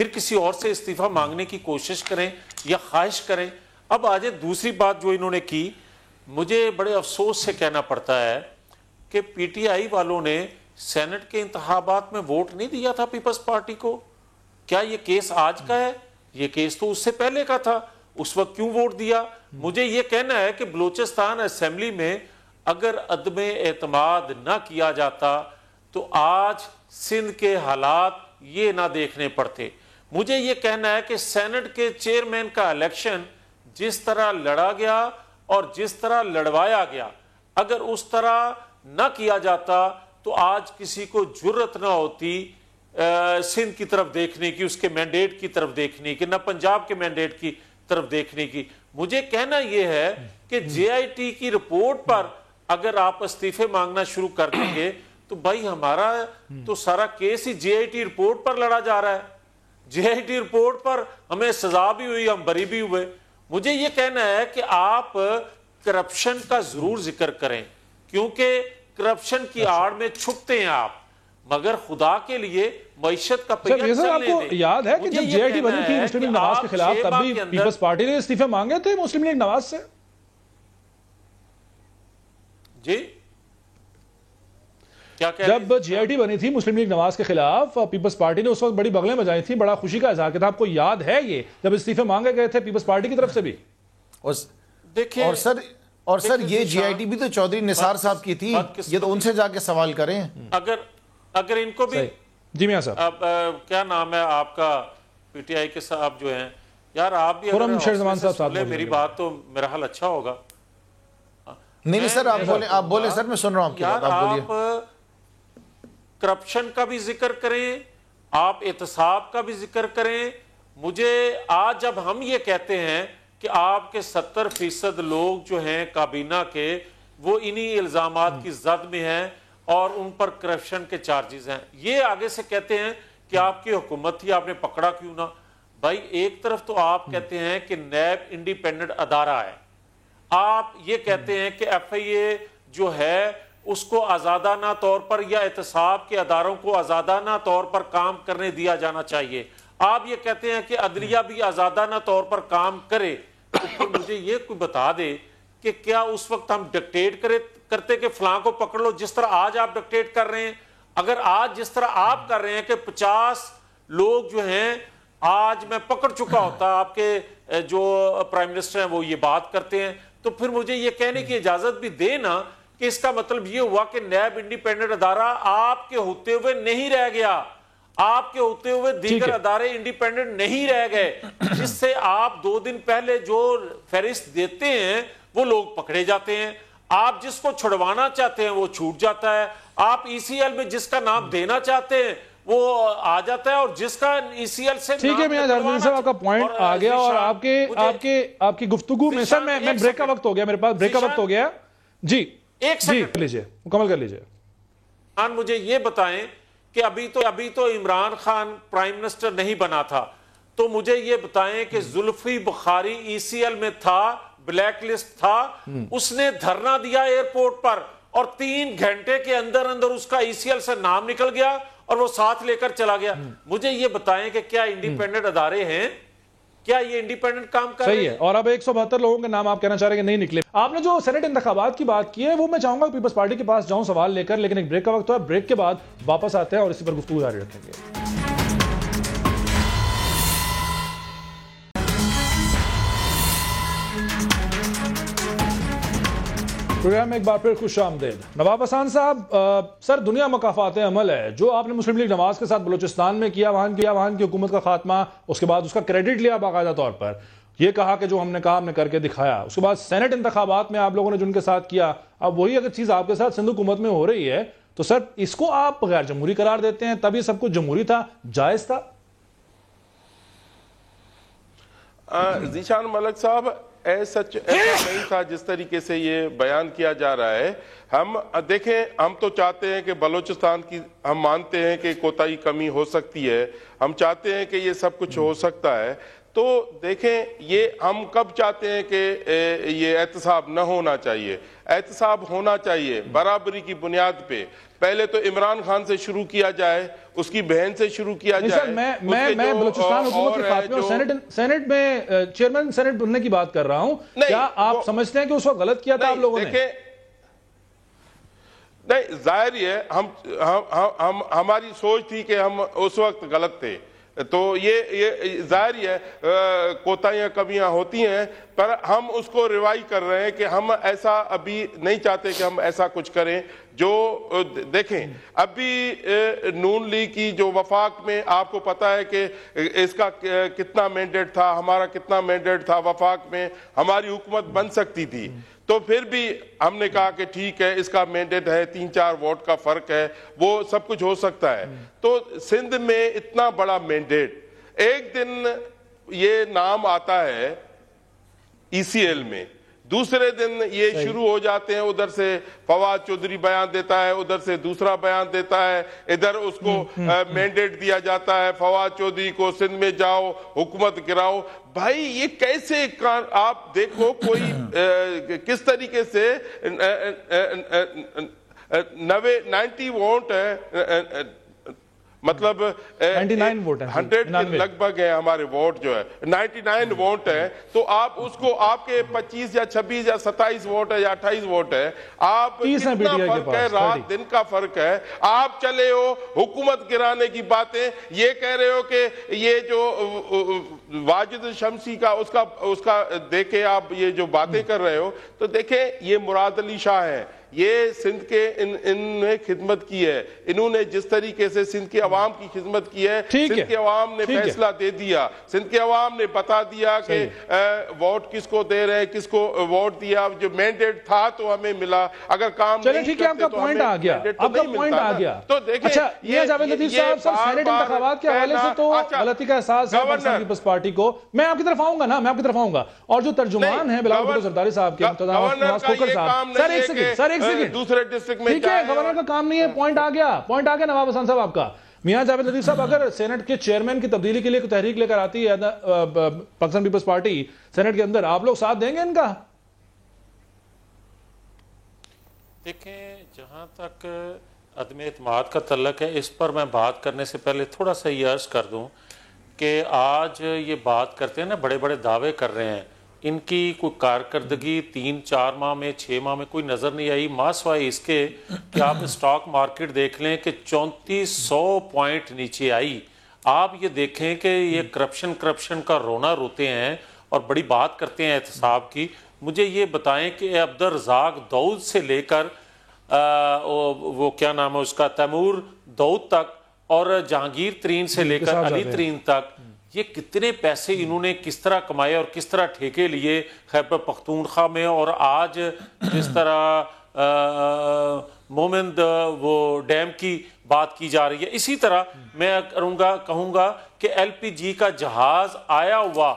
پھر کسی اور سے استعفیٰ مانگنے کی کوشش کریں یا خواہش کریں. اب آج دوسری بات جو انہوں نے کی, مجھے بڑے افسوس سے کہنا پڑتا ہے کہ پی ٹی آئی والوں نے سینٹ کے انتخابات میں ووٹ نہیں دیا تھا پیپلز پارٹی کو. کیا یہ کیس آج کا ہے؟ یہ کیس تو اس سے پہلے کا تھا. اس وقت کیوں ووٹ دیا؟ مجھے یہ کہنا ہے کہ بلوچستان اسمبلی میں اگر عدم اعتماد نہ کیا جاتا تو آج سندھ کے حالات یہ نہ دیکھنے پڑتے. مجھے یہ کہنا ہے کہ سینٹ کے چیئرمین کا الیکشن جس طرح لڑا گیا اور جس طرح لڑوایا گیا, اگر اس طرح نہ کیا جاتا تو آج کسی کو جرت نہ ہوتی سندھ کی طرف دیکھنے کی, اس کے مینڈیٹ کی طرف دیکھنے کی, نہ پنجاب کے مینڈیٹ کی طرف دیکھنے کی. مجھے کہنا یہ ہے کہ جے آئی ٹی کی رپورٹ پر اگر آپ استعفے مانگنا شروع کر دیں گے تو بھائی ہمارا تو سارا کیس ہی جے آئی ٹی رپورٹ پر لڑا جا رہا ہے. جے آئی ٹی رپورٹ پر ہمیں سزا بھی ہوئی, ہم بری بھی ہوئے. مجھے یہ کہنا ہے کہ آپ کرپشن کا ضرور ذکر کریں کیونکہ کرپشن کی آڑ میں چھپتے ہیں آپ, مگر خدا کے لیے معیشت کا پہیہ چلنے دیں. آپ کو یاد ہے کہ جب جے آئی ٹی بنی تھی مسلم لیگ نواز کے خلاف تب بھی پیپلز پارٹی نے استعفے مانگے تھے مسلم لیگ نواز سے. جی جب جے آئی ٹی بنی تھی مسلم لیگ نواز کے خلاف پیپلز پارٹی نے اس وقت بڑی بغلیں بجائی تھیں, بڑا خوشی کا اظہار کیا تھا. آپ کو یاد ہے یہ جب استعفے مانگے گئے تھے پیپلز پارٹی کی طرف سے بھی؟ دیکھیں اور سر یہ جے آئی ٹی بھی تو چودھری نثار صاحب کی تھی, یہ تو ان سے جا کے سوال کریں. اگر ان کو بھی جی میاں صاحب اب کیا نام ہے آپ کا پی ٹی آئی کے صاحب جو ہیں, یار آپ بھی خرم شیر زمان صاحب میری بات تو میرا حال اچھا ہوگا. نہیں سر آپ بولیں سر, میں سن رہا ہوں آپ کی بات, آپ بولیے. آپ کرپشن کا بھی ذکر کریں, آپ احتساب کا بھی ذکر کریں. مجھے آج جب ہم یہ کہتے ہیں کہ آپ کے 70% لوگ جو ہیں کابینہ کے وہ انہی الزامات کی زد میں ہیں اور ان پر کرپشن کے چارجز ہیں, یہ آگے سے کہتے ہیں کہ آپ کی حکومت تھی آپ نے پکڑا کیوں نہ. بھائی ایک طرف تو آپ کہتے ہیں کہ نیب انڈیپینڈنٹ ادارہ ہے, آپ یہ کہتے ہیں کہ ایف آئی اے جو ہے اس کو آزادانہ طور پر یا احتساب کے اداروں کو آزادانہ طور پر کام کرنے دیا جانا چاہیے. آپ یہ کہتے ہیں کہ عدلیہ بھی آزادانہ طور پر کام کرے. تو پھر مجھے یہ کوئی بتا دے کہ کیا اس وقت ہم ڈکٹیٹ کرتے کہ فلاں کو پکڑ لو جس طرح آج آپ ڈکٹیٹ کر رہے ہیں. اگر آج جس طرح آپ کر رہے ہیں کہ 50 لوگ جو ہیں آج میں پکڑ چکا ہوتا, آپ کے جو پرائم منسٹر ہیں وہ یہ بات کرتے ہیں, تو پھر مجھے یہ کہنے کی اجازت بھی دے نا کہ اس کا مطلب یہ ہوا کہ نیب انڈیپینڈنٹ ادارہ آپ کے ہوتے ہوئے نہیں رہ گیا, آپ کے ہوتے ہوئے دیگر ادارے انڈیپینڈنٹ نہیں رہ گئے, جس سے آپ 2 دن پہلے جو فہرست دیتے ہیں وہ لوگ پکڑے جاتے ہیں, آپ جس کو چھڑوانا چاہتے ہیں وہ چھوٹ جاتا ہے, آپ ای سی ایل میں جس کا نام دینا چاہتے ہیں وہ آ جاتا ہے اور جس کا ای سی ایل سے ٹھیک ہے. میاں جاردین صاحب آپ کا پوائنٹ آ گیا اور آپ کی گفتگو میں سر میں بریک کا وقت ہو گیا, میرے پاس بریک کا وقت ہو گیا. جی ایک سیکنڈ لیجئے, مکمل کر لیجئے. مجھے یہ بتائیں کہ ابھی تو عمران خان پرائم منسٹر نہیں بنا تھا, تو مجھے یہ بتائیں کہ زلفی بخاری ای سی ایل میں تھا, بلیک لسٹ تھا, اس نے دھرنا دیا ایئرپورٹ پر اور 3 گھنٹے کے اندر اس کا ای سی ایل سے نام نکل گیا اور وہ ساتھ لے کر چلا گیا. مجھے یہ بتائیں کہ کیا انڈیپینڈنٹ ادارے ہیں, کیا یہ انڈیپینڈنٹ کام کر رہے ہیں؟ صحیح ہے. اور اب 172 لوگوں کے نام آپ کہنا چاہ رہے ہیں کہ نہیں نکلے. آپ نے جو سینٹ انتخابات کی بات کی ہے وہ میں چاہوں گا پیپلز پارٹی کے پاس جاؤں سوال لے کر, لیکن ایک بریک کا وقت ہے, بریک کے بعد واپس آتے ہیں اور اسی پر گفتگو جاری رکھیں گے. پروگرام میں ایک بار پھر خوش آمدید. نواب حسان صاحب, سر دنیا مکافات عمل ہے جو آپ نے مسلم لیگ نواز کے ساتھ بلوچستان میں کیا, وہاں کی حکومت کا خاتمہ, اس کے بعد اس کا کریڈٹ لیا باقاعدہ طور پر, یہ کہا کہ جو ہم نے کہا ہم نے کر کے دکھایا. اس کے بعد سینٹ انتخابات میں آپ لوگوں نے جن کے ساتھ کیا, اب وہی اگر چیز آپ کے ساتھ سندھ حکومت میں ہو رہی ہے تو سر اس کو آپ غیر جمہوری قرار دیتے ہیں, تب یہ سب کچھ جمہوری تھا, جائز تھا؟ ذیشان ملک صاحب ایسا نہیں تھا جس طریقے سے یہ بیان کیا جا رہا ہے. ہم دیکھیں, ہم تو چاہتے ہیں کہ بلوچستان کی, ہم مانتے ہیں کہ کوتاہی کمی ہو سکتی ہے, ہم چاہتے ہیں کہ یہ سب کچھ ہو سکتا ہے, تو دیکھیں یہ ہم کب چاہتے ہیں کہ یہ احتساب نہ ہونا چاہیے؟ احتساب ہونا چاہیے برابری کی بنیاد پہ. پہلے تو عمران خان سے شروع کیا جائے, اس کی بہن سے شروع کیا جائے. میں بلوچستان حکومت کے خاتمے اور سینٹ میں چیئرمین سینٹ بننے کی بات کر رہا ہوں. کیا آپ سمجھتے ہیں کہ اس وقت غلط کیا تھا آپ لوگوں نے؟ نہیں, ظاہر ہی ہے ہماری سوچ تھی کہ ہم اس وقت غلط تھے, تو یہ ظاہر ہی ہے کوتاہیاں کمیاں ہوتی ہیں, پر ہم اس کو ریوائز کر رہے ہیں کہ ہم ایسا ابھی نہیں چاہتے کہ ہم ایسا کچھ کریں. جو دیکھیں ابھی نون لیگ کی جو وفاق میں آپ کو پتا ہے کہ اس کا کتنا مینڈیٹ تھا, ہمارا کتنا مینڈیٹ تھا وفاق میں, ہماری حکومت بن سکتی تھی. تو پھر بھی ہم نے کہا کہ ٹھیک ہے اس کا مینڈیٹ ہے, 3-4 ووٹ کا فرق ہے, وہ سب کچھ ہو سکتا ہے. تو سندھ میں اتنا بڑا مینڈیٹ, ایک دن یہ نام آتا ہے ECL میں, دوسرے دن یہ شروع ہو جاتے ہیں, ادھر سے فواد چودھری بیان دیتا ہے, ادھر سے دوسرا بیان دیتا ہے, ادھر اس کو مینڈیٹ دیا جاتا ہے فواد چودھری کو, سندھ میں جاؤ حکومت گراؤ. بھائی یہ کیسے, آپ دیکھو کوئی کس طریقے سے 90 ووٹ ہے, مطلب 100 کے لگ بھگ ہے ہمارے ووٹ جو ہے 99 ووٹ ہے, تو آپ اس کو آپ کے 25 یا 26 یا 27 ووٹ ہے یا 28 ووٹ ہے, آپ کتنا فرق ہے, رات دن کا فرق ہے. آپ چلے ہو حکومت گرانے کی باتیں, یہ کہہ رہے ہو کہ یہ جو واجد شمسی کا اس کا دیکھیں آپ یہ جو باتیں کر رہے ہو, تو دیکھیں یہ مراد علی شاہ ہیں, یہ سندھ کے ان نے خدمت کی ہے, انہوں نے جس طریقے سے سندھ کے عوام کی خدمت کی ہے, سندھ کے عوام نے فیصلہ دے دیا, سندھ کے عوام نے بتا دیا کہ ووٹ کس کو دے رہے, کس کو ووٹ دیا, جو مینڈیٹ تھا تو ہمیں ملا, اگر کام نہیں کرتے تو ہمیں مینڈیٹ تو نہیں ملتا. تو دیکھیں یہ جاوید لطیف صاحب سینٹ انتخابات کے حوالے سے تو غلطی کا احساس ہے پاکستان پیپلز پارٹی کو. میں آپ کی طرف آؤں گا نا, میں آپ کی طرف آؤں گا, اور جو ترجمان ہیں بلاول بھٹو زرداری صاحب کے, نواز کھوکھر صاحب, سر ایک سیکنڈ دوسرے ڈسٹرکٹ میں, ٹھیک ہے گورنر کا کام نہیں ہے, پوائنٹ آ گیا نواب حسن صاحب آپ کا. میاں جاوید لطیف صاحب, اگر سینٹ کے چیئرمین کی تبدیلی کے لیے کوئی تحریک لے کر آتی ہے پاکستان پیپلز پارٹی سینٹ کے اندر, آپ لوگ ساتھ دیں گے ان کا؟ دیکھیں جہاں تک عدم اعتماد کا تعلق ہے, اس پر میں بات کرنے سے پہلے تھوڑا سا یہ عرض کر دوں کہ آج یہ بات کرتے ہیں نا, بڑے بڑے دعوے کر رہے ہیں, ان کی کوئی کارکردگی 3-4 ماہ میں 6 ماہ میں کوئی نظر نہیں آئی, ماں سوائے اس کے کہ آپ اسٹاک مارکیٹ دیکھ لیں کہ 3400 پوائنٹ نیچے آئی. آپ یہ دیکھیں کہ یہ کرپشن کا رونا روتے ہیں اور بڑی بات کرتے ہیں احتساب کی. مجھے یہ بتائیں کہ عبدالرزاق داؤد سے لے کر وہ کیا نام ہے اس کا, تیمور داؤد تک, اور جہانگیر ترین سے لے کر علی ترین تک, یہ کتنے پیسے انہوں نے کس طرح کمائے اور کس طرح ٹھیکے لیے خیبر پختونخوا میں. اور آج جس طرح مومند وہ ڈیم کی بات کی جا رہی ہے, اسی طرح میں کہوں گا کہ LPG کا جہاز آیا ہوا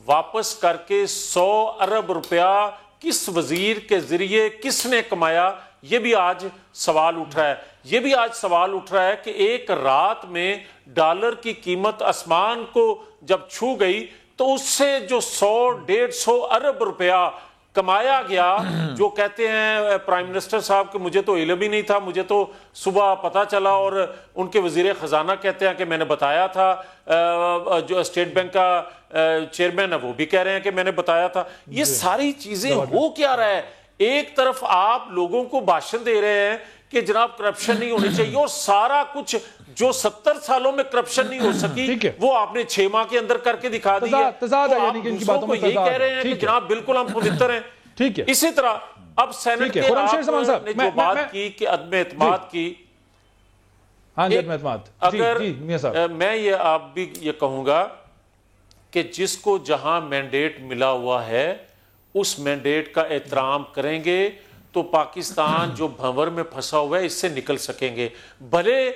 واپس کر کے 100 ارب روپیہ کس وزیر کے ذریعے کس نے کمایا, یہ بھی آج سوال اٹھ رہا ہے. یہ بھی آج سوال اٹھ رہا ہے کہ ایک رات میں ڈالر کی قیمت آسمان کو جب چھو گئی تو اس سے جو 100-150 ارب روپیہ کمایا گیا, جو کہتے ہیں پرائم منسٹر صاحب کہ مجھے تو علم ہی نہیں تھا, مجھے تو صبح پتا چلا, اور ان کے وزیر خزانہ کہتے ہیں کہ میں نے بتایا تھا, جو اسٹیٹ بینک کا چیئرمین ہے وہ بھی کہہ رہے ہیں کہ میں نے بتایا تھا. یہ ساری چیزیں ہو کیا رہا ہے؟ ایک طرف آپ لوگوں کو بھاشن دے رہے ہیں کہ جناب کرپشن نہیں ہونی چاہیے, اور سارا کچھ جو 70 سالوں میں کرپشن نہیں ہو سکی وہ آپ نے 6 ماہ کے اندر کر کے دکھا دی ہے. تو آپ دوسروں کو یہی کہہ رہے ہیں کہ جناب بالکل ہم پوتر ہیں. ٹھیک ہے, اسی طرح اب سینٹ کے آپ نے جو بات کی کہ عدم اعتماد کی, اگر میں یہ آپ بھی یہ کہوں گا کہ جس کو جہاں مینڈیٹ ملا ہوا ہے اس مینڈیٹ کا احترام کریں گے تو پاکستان جو بھنور میں پھنسا ہوا ہے اس سے نکل سکیں گے. بھلے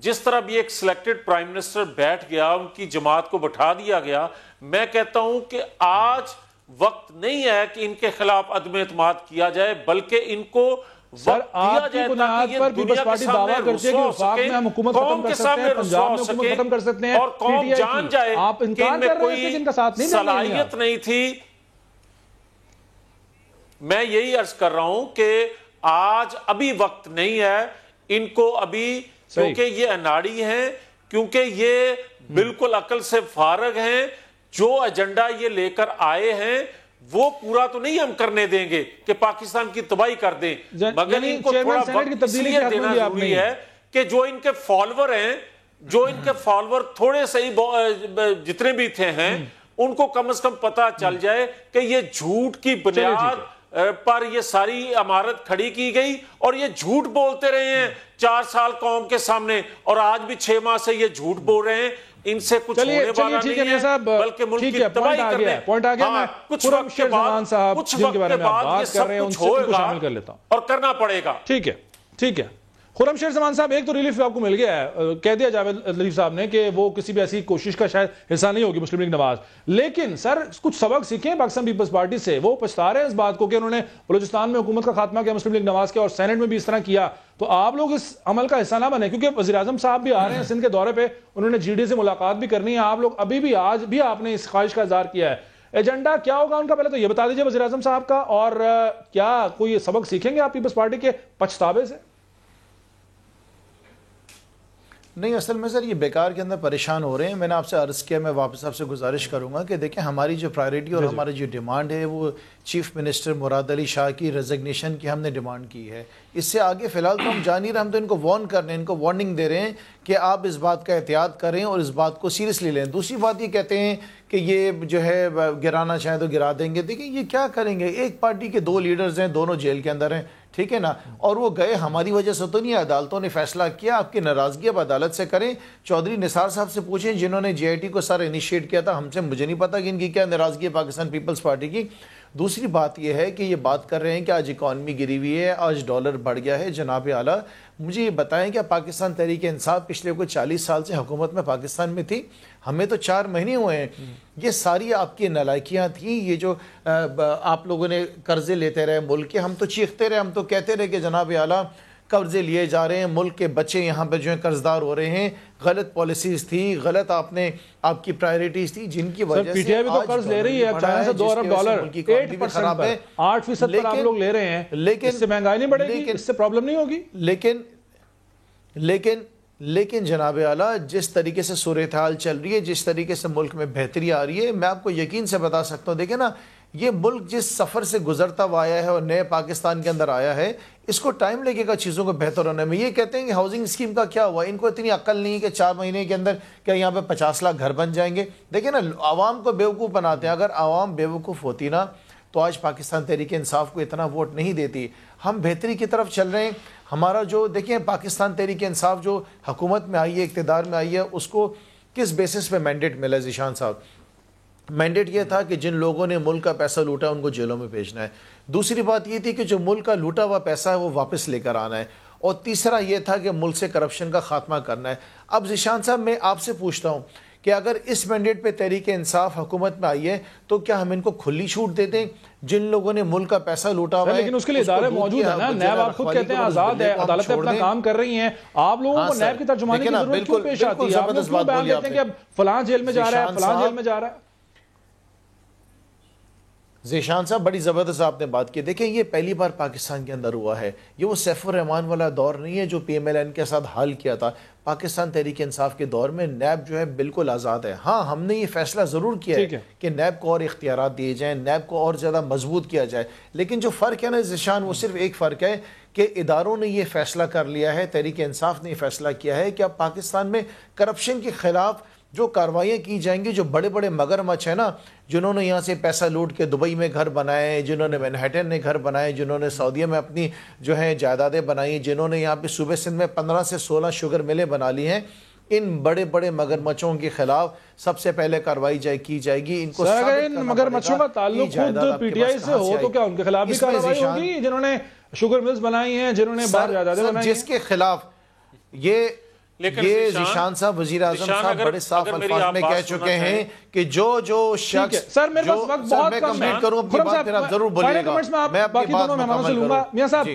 جس طرح بھی ایک سلیکٹڈ پرائم منسٹر بیٹھ گیا, ان کی جماعت کو بٹھا دیا گیا, میں کہتا ہوں کہ آج وقت نہیں ہے کہ ان کے خلاف عدم اعتماد کیا جائے, بلکہ ان کو سر آپ کی بنیاد پر پیپلز پارٹی دعویٰ کرتی ہے کہ وفاق میں ہم حکومت ختم کر سکتے ہیں، پنجاب میں حکومت ختم کر سکتے ہیں، اور قوم جان جائے آپ انکار کر رہے ہیں کہ ان کا ساتھ نہیں صلاحیت نہیں تھی. میں یہی عرض کر رہا ہوں کہ آج ابھی وقت نہیں ہے ان کو ابھی، کیونکہ یہ اناڑی ہیں، کیونکہ یہ بالکل عقل سے فارغ ہیں. جو ایجنڈا یہ لے کر آئے ہیں وہ پورا تو نہیں ہم کرنے دیں گے کہ پاکستان کی تباہی کر دیں، مگر ان کو تھوڑا وقت اس لیے دینا ضروری ہے کہ جو ان کے فالوور ہیں، جو ان کے فالوور تھوڑے سے ہی جتنے بھی تھے ہیں، ان کو کم از کم پتا چل جائے کہ یہ جھوٹ کی بنیاد پر یہ ساری عمارت کھڑی کی گئی اور یہ جھوٹ بولتے رہے ہیں 4 سال قوم کے سامنے، اور آج بھی 6 ماہ سے یہ جھوٹ بول رہے ہیں. ان سے کچھ ہونے والا نہیں ہے بلکہ ملک کی تباہی کرنے. پوائنٹ آ گیا. میں کچھ وقت کے بعد یہ سب کچھ ہوگا اور کرنا پڑے گا. ٹھیک ہے ٹھیک ہے. خرم شیر زمان صاحب، ایک تو ریلیف آپ کو مل گیا ہے، کہہ دیا جاوید لطیف صاحب نے کہ وہ کسی بھی ایسی کوشش کا شاید حصہ نہیں ہوگی مسلم لیگ نواز، لیکن سر کچھ سبق سیکھیں پاکستان پیپلز پارٹی سے. وہ پچھتا رہے ہیں اس بات کو کہ انہوں نے بلوچستان میں حکومت کا خاتمہ کیا مسلم لیگ نواز کے، اور سینٹ میں بھی اس طرح کیا. تو آپ لوگ اس عمل کا حصہ نہ بنے، کیونکہ وزیر اعظم صاحب بھی آ رہے ہیں سندھ کے دورے پہ، انہوں نے جی ڈی سے ملاقات بھی کرنی ہے. آپ لوگ ابھی بھی آج بھی آپ نے اس خواہش کا اظہار کیا ہے. ایجنڈا کیا ہوگا ان کا، پہلے تو یہ بتا دیجئے وزیر اعظم صاحب کا، اور کیا کوئی سبق سیکھیں گے آپ پیپلز پارٹی کے پچھتاوے سے؟ نہیں، اصل میں سر یہ بیکار کے اندر پریشان ہو رہے ہیں. میں نے آپ سے عرض کیا، میں واپس آپ سے گزارش کروں گا کہ دیکھیں ہماری جو پرائیورٹی اور ہماری جو ڈیمانڈ ہے وہ چیف منسٹر مراد علی شاہ کی ریزگنیشن کی ہم نے ڈیمانڈ کی ہے. اس سے آگے فی الحال تو ہم جان ہی رہے، ہم تو ان کو وارن کر رہے ہیں، ان کو وارننگ دے رہے ہیں کہ آپ اس بات کا احتیاط کریں اور اس بات کو سیریسلی لیں. دوسری بات یہ کہتے ہیں کہ یہ جو ہے گرانا چاہیں تو گرا دیں گے. دیکھیں یہ کیا کریں گے، ایک پارٹی کے 2 لیڈرز ہیں، دونوں جیل کے اندر ہیں، ٹھیک ہے نا، اور وہ گئے ہماری وجہ سے تو نہیں، عدالتوں نے فیصلہ کیا. آپ کی ناراضگی اب عدالت سے کریں. چودھری نثار صاحب سے پوچھیں جنہوں نے جے آئی ٹی کو سارا انیشیٹ کیا تھا، ہم سے مجھے نہیں پتا کہ ان کی کیا ناراضگی ہے پاکستان پیپلز پارٹی کی. دوسری بات یہ ہے کہ یہ بات کر رہے ہیں کہ آج اکانومی گری ہوئی ہے، آج ڈالر بڑھ گیا ہے. جناب اعلیٰ مجھے یہ بتائیں کہ پاکستان تحریک انصاف پچھلے کوئی 40 سال سے حکومت میں پاکستان میں تھی، ہمیں تو 4 مہینے ہوئے ہیں. یہ ساری آپ کی نالائکیاں تھیں، یہ جو آپ لوگوں نے قرضے لیتے رہے ملک کے، ہم تو چیختے رہے، ہم تو کہتے رہے کہ جناب اعلیٰ قرضے لیے جا رہے ہیں، ملک کے بچے یہاں پہ جو ہیں قرضدار ہو رہے ہیں. غلط پالیسیز تھی، غلط آپ کی پرائیورٹیز تھی جن کی وجہ سے پی ٹی آئی بھی تو قرض لے رہی ہے چائنا سے $2 ارب 8% پر 8% پر آپ لوگ لے رہے ہیں. اس سے مہنگائی نہیں بڑھے گی، اس سے پرابلم نہیں ہوگی. لیکن جناب اعلیٰ جس طریقے سے صورتحال چل رہی ہے، جس طریقے سے ملک میں بہتری آ رہی ہے، میں آپ کو یقین سے بتا سکتا ہوں. دیکھیں نا، یہ ملک جس سفر سے گزرتا ہوا آیا ہے اور نئے پاکستان کے اندر آیا ہے، اس کو ٹائم لگے گا چیزوں کو بہتر ہونے میں. یہ کہتے ہیں کہ ہاؤسنگ اسکیم کا کیا ہوا، ان کو اتنی عقل نہیں ہے کہ 4 مہینے کے اندر کیا یہاں پہ 50 لاکھ گھر بن جائیں گے. دیکھیں نا، عوام کو بیوقوف بناتے ہیں. اگر عوام بیوقوف ہوتی نا تو آج پاکستان تحریک انصاف کو اتنا ووٹ نہیں دیتی. ہم بہتری کی طرف چل رہے ہیں. ہمارا جو دیکھیں پاکستان تحریک انصاف جو حکومت میں آئی ہے، اقتدار میں آئی ہے، اس کو کس بیسس پہ مینڈیٹ ملا ذیشان صاحب؟ مینڈیٹ یہ تھا کہ جن لوگوں نے ملک کا پیسہ لوٹا ان کو جیلوں میں بھیجنا ہے. دوسری بات یہ تھی کہ جو ملک کا لوٹا ہوا پیسہ ہے وہ واپس لے کر آنا ہے. اور تیسرا یہ تھا کہ ملک سے کرپشن کا خاتمہ کرنا ہے. اب ذیشان صاحب میں آپ سے پوچھتا ہوں کہ اگر اس مینڈیٹ پہ تحریک انصاف حکومت میں آئی ہے تو کیا ہم ان کو کھلی چھوٹ دیتے ہیں جن لوگوں نے ملک کا پیسہ لوٹا ہوا ہے؟ لیکن اس کے لیے ادارے موجود ہیں نا، نیب آپ خود کہتے ہیں آزاد ہے، عدالتیں اپنا کام کر رہی ہیں. آپ لوگوں کو نیب کی ترجمانی کی ضرورت کیوں پیش آتی ہے؟ آپ لوگ کیوں بیان دیتے ہیں کہ اب فلاں جیل میں جا رہا ہے، فلاں جیل میں جا رہا ہے؟ ذیشان صاحب بڑی زبردست آپ نے بات کی. دیکھیں یہ پہلی بار پاکستان کے اندر ہوا ہے. یہ وہ سیف الرحمان والا دور نہیں ہے جو پی ایم ایل این کے ساتھ حال کیا تھا. پاکستان تحریک انصاف کے دور میں نیب جو ہے بالکل آزاد ہے. ہاں ہم نے یہ فیصلہ ضرور کیا ہے کہ نیب کو اور اختیارات دیے جائیں، نیب کو اور زیادہ مضبوط کیا جائے. لیکن جو فرق ہے نا ذیشان، وہ صرف ایک فرق ہے کہ اداروں نے یہ فیصلہ کر لیا ہے، تحریک انصاف نے یہ فیصلہ کیا ہے کہ اب پاکستان میں کرپشن کے خلاف جو کاروائیاں کی جائیں گی. جو بڑے بڑے مگرمچھ ہیں نا، جنہوں نے یہاں سے پیسہ لوٹ کے دبئی میں گھر بنائے، جنہوں نے مینہٹن میں گھر بنائے، جنہوں نے سعودیہ میں اپنی جو ہے جائیدادیں بنائی، جنہوں نے یہاں پہ صوبے سندھ میں 15 سے 16 شوگر ملیں بنا لی ہیں، ان بڑے بڑے مگرمچھوں کے خلاف سب سے پہلے کارروائی کی جائے گی. ان کو اگر ان مگرمچھوں کا تعلق خود پی ٹی آئی سے ہو تو کیا ان کے خلاف بھی کارروائی ہوگی جنہوں نے شوگر ملز بنائی ہیں، جنہوں نے باہر جائیدادیں بنائی ہیں؟ جس کے خلاف یہ ذیشان صاحب وزیر اعظم صاحب بڑے صاف الفاظ میں کہہ چکے ہیں کہ جو شخص، سر میرے پاس وقت بہت کم ہے، کروں اپنی بات پھر آپ ضرور بولیے گا. میں باقی دونوں مہمانوں سے لوں گا. میاں صاحب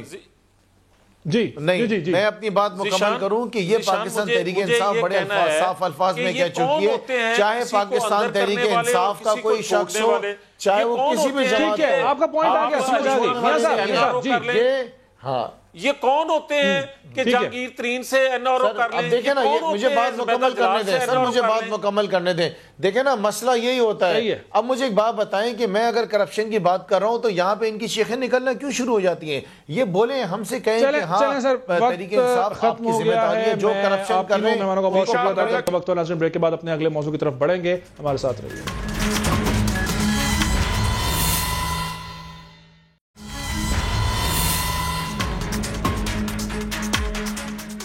جی نہیں جی جی میں اپنی بات مکمل کروں کہ یہ پاکستان تحریک انصاف بڑے صاف الفاظ میں کہہ چکی ہے، چاہے پاکستان تحریک انصاف کا کوئی شخص ہو، چاہے وہ کسی بھی جماعت ٹھیک ہے، آپ کا پوائنٹ آ گیا جی ہاں یہ کون ہوتے ہیں کہ جہانگیر ترین سے این آر او کر لیں؟ اب دیکھیں نا، مجھے بات مکمل کرنے دیں سر، مجھے بات مکمل کرنے دیں. دیکھیں نا مسئلہ یہی ہوتا ہے. اب مجھے ایک بات بتائیں کہ میں اگر کرپشن کی بات کر رہا ہوں تو یہاں پہ ان کی شیخیں نکلنا کیوں شروع ہو جاتی ہیں؟ یہ بولیں ہم سے کہیں کہ ہاں تحریک انصاف آپ کی ذمہ داری ہے، جو کرپشن کر رہے ہیں. مہمانوں کا بہت شکریہ. وقت ناظرین بریک کے بعد اپنے اگلے موضوع کی طرف بڑھیں گے، ہمارے ساتھ رہیے.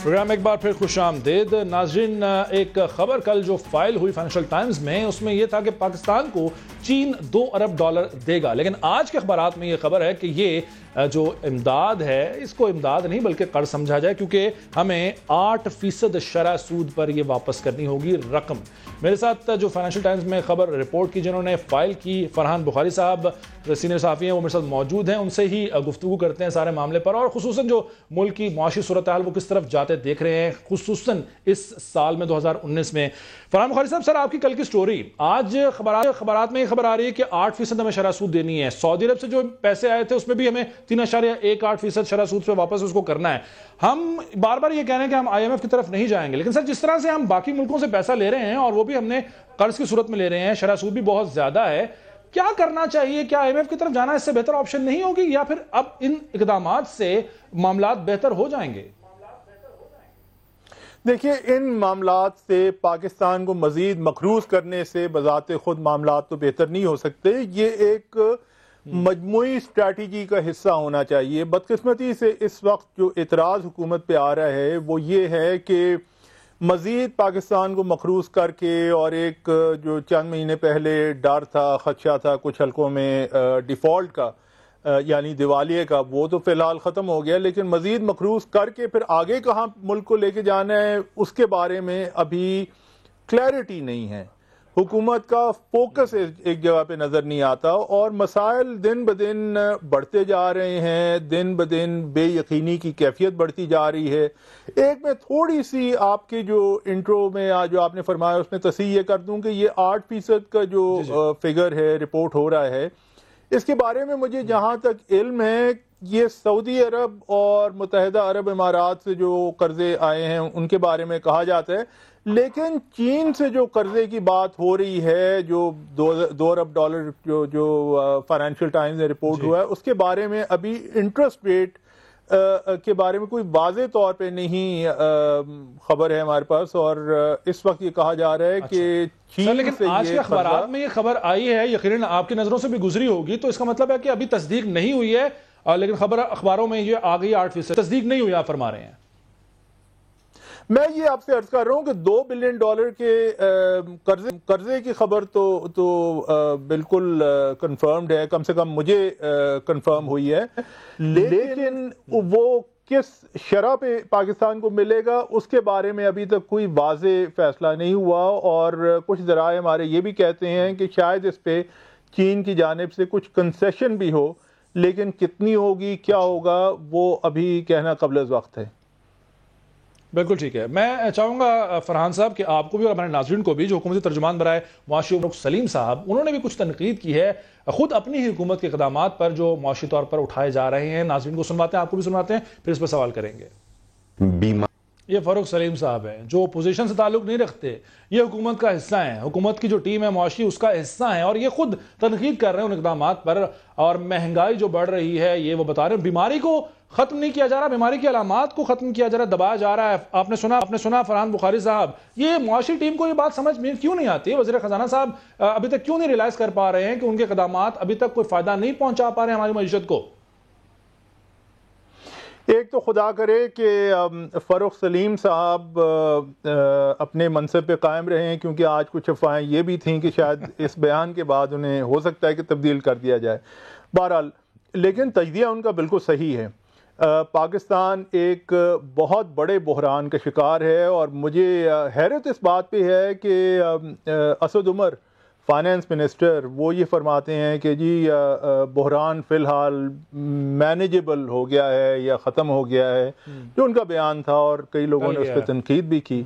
پروگرام ایک بار پھر خوش آمدید. ناظرین، ایک خبر کل جو فائل ہوئی فائنینشل ٹائمز میں، اس میں یہ تھا کہ پاکستان کو چین $2 ارب دے گا، لیکن آج کے اخبارات میں یہ خبر ہے کہ یہ جو امداد ہے اس کو امداد نہیں بلکہ قرض سمجھا جائے، کیونکہ ہمیں 8% شرح سود پر یہ واپس کرنی ہوگی رقم. میرے ساتھ جو فائنینشل ٹائمز میں خبر رپورٹ کی، جنہوں نے فائل کی، فرحان بخاری صاحب سینئر صحافی ہیں، وہ میرے ساتھ موجود ہیں. ان سے ہی گفتگو کرتے ہیں سارے معاملے پر، اور خصوصاً جو ملک کی معاشی صورتحال وہ کس طرف جاتے دیکھ رہے ہیں، خصوصاً اس سال میں 2019 میں. فرحان بخاری صاحب، سر آپ کی کل کی سٹوری، آج خبرات میں یہ خبر آ رہی ہے کہ 8% ہمیں شرح سود دینی ہے. سعودی عرب سے جو پیسے آئے تھے اس میں بھی ہمیں 3.18% شرح سود پہ واپس اس کو کرنا ہے. ہم بار بار یہ کہہ رہے ہیں کہ ہم IMF کی طرف نہیں جائیں گے، لیکن سر جس طرح سے ہم باقی ملکوں سے پیسہ لے رہے ہیں اور وہ بھی ہم نے قرض کی صورت میں لے رہے ہیں، شرح سود بھی بہت زیادہ ہے، کیا کرنا چاہیے؟ کیا IMF کی طرف جانا اس سے بہتر آپشن نہیں ہوگی، یا پھر اب ان اقدامات سے معاملات بہتر ہو جائیں گے؟ دیکھیے، ان معاملات سے پاکستان کو مزید مقروض کرنے سے بذات خود معاملات تو بہتر نہیں ہو سکتے. یہ ایک مجموعی اسٹریٹجی کا حصہ ہونا چاہیے. بدقسمتی سے اس وقت جو اعتراض حکومت پہ آ رہا ہے وہ یہ ہے کہ مزید پاکستان کو مقروض کر کے، اور ایک جو چند مہینے پہلے ڈر تھا، خدشہ تھا کچھ حلقوں میں ڈیفالٹ کا، یعنی دیوالیے کا، وہ تو فی الحال ختم ہو گیا، لیکن مزید مقروض کر کے پھر آگے کہاں ملک کو لے کے جانا ہے اس کے بارے میں ابھی کلیئرٹی نہیں ہے. حکومت کا فوکس ایک جگہ پہ نظر نہیں آتا، اور مسائل دن بدن بڑھتے جا رہے ہیں، دن بدن بے یقینی کی کیفیت بڑھتی جا رہی ہے. ایک میں تھوڑی سی آپ کے جو انٹرو میں جو آپ نے فرمایا اس میں تصحیح یہ کر دوں کہ یہ 8% کا جو فگر ہے رپورٹ ہو رہا ہے، اس کے بارے میں مجھے جہاں تک علم ہے یہ سعودی عرب اور متحدہ عرب امارات سے جو قرضے آئے ہیں ان کے بارے میں کہا جاتا ہے، لیکن چین سے جو قرضے کی بات ہو رہی ہے، جو $2 ارب جو فائنینشل ٹائمز میں رپورٹ ہوا ہے، اس کے بارے میں ابھی انٹرسٹ ریٹ کے بارے میں کوئی واضح طور پہ نہیں خبر ہے ہمارے پاس، اور اس وقت یہ کہا جا رہا ہے کہ چین لیکن سے آج کے اخبارات میں یہ خبر آئی ہے، یقیناً آپ کی نظروں سے بھی گزری ہوگی، تو اس کا مطلب ہے کہ ابھی تصدیق نہیں ہوئی ہے، لیکن خبر اخباروں میں یہ آ گئی 8%، تصدیق نہیں ہوئی، آپ فرما رہے ہیں. میں یہ آپ سے عرض کر رہا ہوں کہ $2 بلین کے قرضے کی خبر تو بالکل کنفرمڈ ہے، کم سے کم مجھے کنفرم ہوئی ہے، لیکن وہ کس شرح پہ پاکستان کو ملے گا اس کے بارے میں ابھی تک کوئی واضح فیصلہ نہیں ہوا. اور کچھ ذرائع ہمارے یہ بھی کہتے ہیں کہ شاید اس پہ چین کی جانب سے کچھ کنسیشن بھی ہو، لیکن کتنی ہوگی، کیا ہوگا، وہ ابھی کہنا قبل از وقت ہے. بالکل ٹھیک ہے. میں چاہوں گا فرحان صاحب کہ آپ کو بھی اور ہمارے ناظرین کو بھی، جو حکومتی ترجمان برائے معاشی امور سلیم صاحب، انہوں نے بھی کچھ تنقید کی ہے خود اپنی ہی حکومت کے اقدامات پر جو معاشی طور پر اٹھائے جا رہے ہیں. ناظرین کو سنواتے ہیں، آپ کو بھی سنواتے ہیں، پھر اس پر سوال کریں گے. یہ فاروق سلیم صاحب ہیں جو اپوزیشن سے تعلق نہیں رکھتے، یہ حکومت کا حصہ ہیں، حکومت کی جو ٹیم ہے معاشی اس کا حصہ ہیں، اور یہ خود تنقید کر رہے ہیں ان اقدامات پر. اور مہنگائی جو بڑھ رہی ہے یہ وہ بتا رہے ہیں، بیماری کو ختم نہیں کیا جا رہا، بیماری کی علامات کو ختم کیا جا رہا، دبایا جا رہا ہے. آپ نے سنا فرحان بخاری صاحب، یہ معاشی ٹیم کو یہ بات سمجھ میں کیوں نہیں آتی؟ وزیر خزانہ صاحب ابھی تک کیوں نہیں ریلائز کر پا رہے ہیں کہ ان کے اقدامات ابھی تک کوئی فائدہ نہیں پہنچا پا رہے ہیں ہماری معیشت کو؟ ایک تو خدا کرے کہ فاروق سلیم صاحب اپنے منصب پہ قائم رہے ہیں، کیونکہ آج کچھ افواہیں یہ بھی تھیں کہ شاید اس بیان کے بعد انہیں ہو سکتا ہے کہ تبدیل کر دیا جائے. بہرحال لیکن تجزیہ ان کا بالکل صحیح ہے. پاکستان ایک بہت بڑے بحران کا شکار ہے، اور مجھے حیرت اس بات پہ ہے کہ اسد عمر فائنانس منسٹر وہ یہ فرماتے ہیں کہ جی بحران فی الحال مینیجبل ہو گیا ہے یا ختم ہو گیا ہے، جو ان کا بیان تھا اور کئی لوگوں نے اس پہ تنقید بھی کی.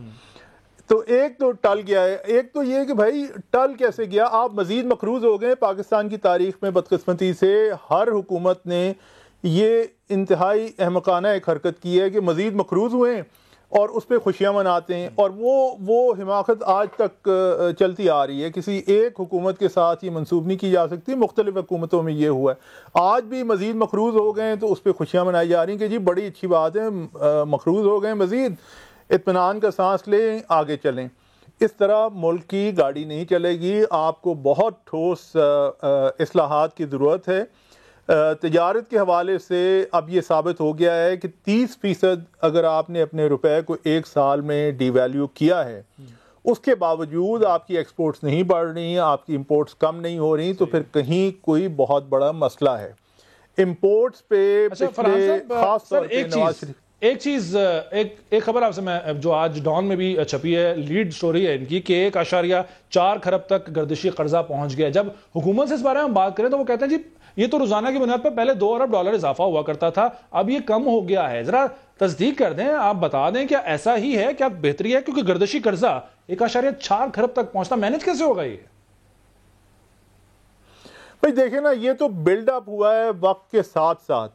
تو ایک تو ٹل گیا ہے، ایک تو یہ کہ بھائی ٹل کیسے گیا، آپ مزید مقروض ہو گئے. پاکستان کی تاریخ میں بدقسمتی سے ہر حکومت نے یہ انتہائی احمقانہ ایک حرکت کی ہے کہ مزید مقروض ہوئے ہیں اور اس پہ خوشیاں مناتے ہیں، اور وہ حماقت آج تک چلتی آ رہی ہے. کسی ایک حکومت کے ساتھ یہ منسوب نہیں کی جا سکتی، مختلف حکومتوں میں یہ ہوا ہے. آج بھی مزید مقروض ہو گئے ہیں تو اس پہ خوشیاں منائی جا رہی ہیں کہ جی بڑی اچھی بات ہے، مقروض ہو گئے، مزید اطمینان کا سانس لیں، آگے چلیں. اس طرح ملک کی گاڑی نہیں چلے گی. آپ کو بہت ٹھوس اصلاحات کی ضرورت ہے. تجارت کے حوالے سے اب یہ ثابت ہو گیا ہے کہ 30% اگر آپ نے اپنے روپے کو ایک سال میں ڈی ویلیو کیا ہے، اس کے باوجود آپ کی ایکسپورٹس نہیں بڑھ رہی ہیں، آپ کی امپورٹس کم نہیں ہو رہی، تو پھر کہیں کوئی بہت بڑا مسئلہ ہے. امپورٹس پہ پچھلے خاص طور پہ نواز شریف ایک چیز، ایک خبر آپ سے میں جو آج ڈان میں بھی چھپی ہے، لیڈ سٹوری ہے ان کی کہ 1.4 کھرب تک گردشی قرضہ پہنچ گیا. جب حکومت سے اس بارے میں بات کریں تو وہ کہتے ہیں جی یہ تو روزانہ کی بنیاد پر پہلے 2 ارب ڈالر اضافہ ہوا کرتا تھا، اب یہ کم ہو گیا ہے. ذرا تصدیق کر دیں، آپ بتا دیں کیا ایسا ہی ہے، کیا بہتری ہے؟ کیونکہ گردشی قرضہ 1.4 کھرب تک پہنچنا مینج کیسے ہوگا یہ؟ بھائی دیکھیں نا، یہ تو بلڈ اپ ہوا ہے وقت کے ساتھ ساتھ،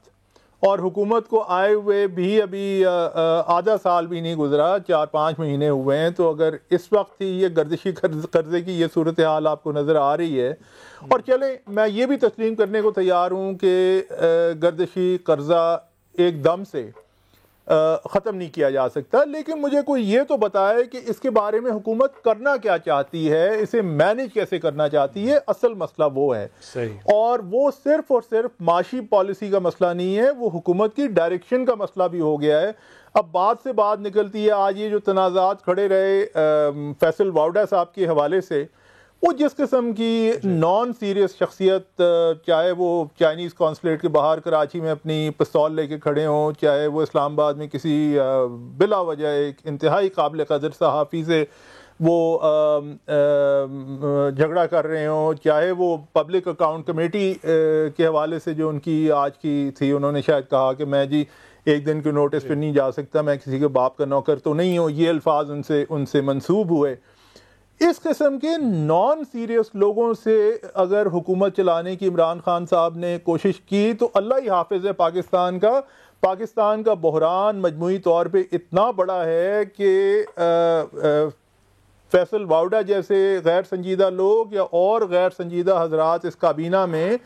اور حکومت کو آئے ہوئے بھی ابھی آدھا سال بھی نہیں گزرا، 4-5 مہینے ہوئے ہیں. تو اگر اس وقت ہی یہ گردشی قرضے کی یہ صورتحال آپ کو نظر آ رہی ہے، اور چلیں میں یہ بھی تسلیم کرنے کو تیار ہوں کہ گردشی قرضہ ایک دم سے ختم نہیں کیا جا سکتا، لیکن مجھے کوئی یہ تو بتائے کہ اس کے بارے میں حکومت کرنا کیا چاہتی ہے، اسے مینج کیسے کرنا چاہتی ہے. اصل مسئلہ وہ ہے. صحیح. اور وہ صرف اور صرف معاشی پالیسی کا مسئلہ نہیں ہے، وہ حکومت کی ڈائریکشن کا مسئلہ بھی ہو گیا ہے. اب بات سے بات نکلتی ہے. آج یہ جو تنازعات کھڑے رہے فیصل واؤڈا صاحب کے حوالے سے، وہ جس قسم کی نان سیریس شخصیت، چاہے وہ چائنیز کانسولیٹ کے باہر کراچی میں اپنی پستول لے کے کھڑے ہوں، چاہے وہ اسلام آباد میں کسی بلا وجہ ایک انتہائی قابل قدر صحافی سے وہ جھگڑا کر رہے ہوں، چاہے وہ پبلک اکاؤنٹ کمیٹی کے حوالے سے جو ان کی آج کی تھی، انہوں نے شاید کہا کہ میں جی ایک دن کے نوٹس پہ نہیں جا سکتا، میں کسی کے باپ کا نوکر تو نہیں ہوں. یہ الفاظ ان سے منسوب ہوئے. اس قسم کے نان سیریس لوگوں سے اگر حکومت چلانے کی عمران خان صاحب نے کوشش کی تو اللہ ہی حافظ ہے پاکستان کا بحران مجموعی طور پہ اتنا بڑا ہے کہ فیصل واؤڈا جیسے غیر سنجیدہ لوگ یا اور غیر سنجیدہ حضرات اس کابینہ میں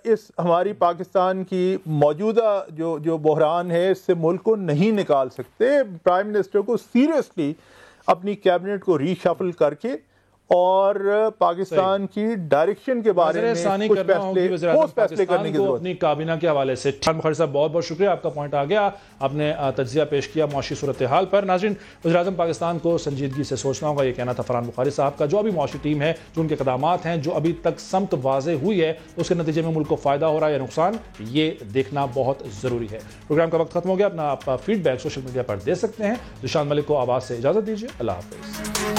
اس ہماری پاکستان کی موجودہ جو بحران ہے اس سے ملک کو نہیں نکال سکتے. پرائم منسٹر کو سیریسلی اپنی کیبنٹ کو ری شفل کر کے اور پاکستان کی ڈائریکشن کے بارے میں کچھ فیصلے کرنے کی ضرورت. اپنی کابینہ کے حوالے سے بخاری صاحب بہت بہت شکریہ، آپ کا پوائنٹ آ گیا، آپ نے تجزیہ پیش کیا معاشی صورتحال پر. ناظرین، وزیر اعظم پاکستان کو سنجیدگی سے سوچنا ہوگا، یہ کہنا تھا فرحان بخاری صاحب کا. جو ابھی معاشی ٹیم ہے، جو ان کے اقدامات ہیں، جو ابھی تک سمت واضح ہوئی ہے، اس کے نتیجے میں ملک کو فائدہ ہو رہا ہے یا نقصان، یہ دیکھنا بہت ضروری ہے. پروگرام کا وقت ختم ہو گیا. اپنا فیڈ بیک سوشل میڈیا پر دے سکتے ہیں. ذیشان ملک کو آواز سے اجازت دیجیے. اللہ حافظ.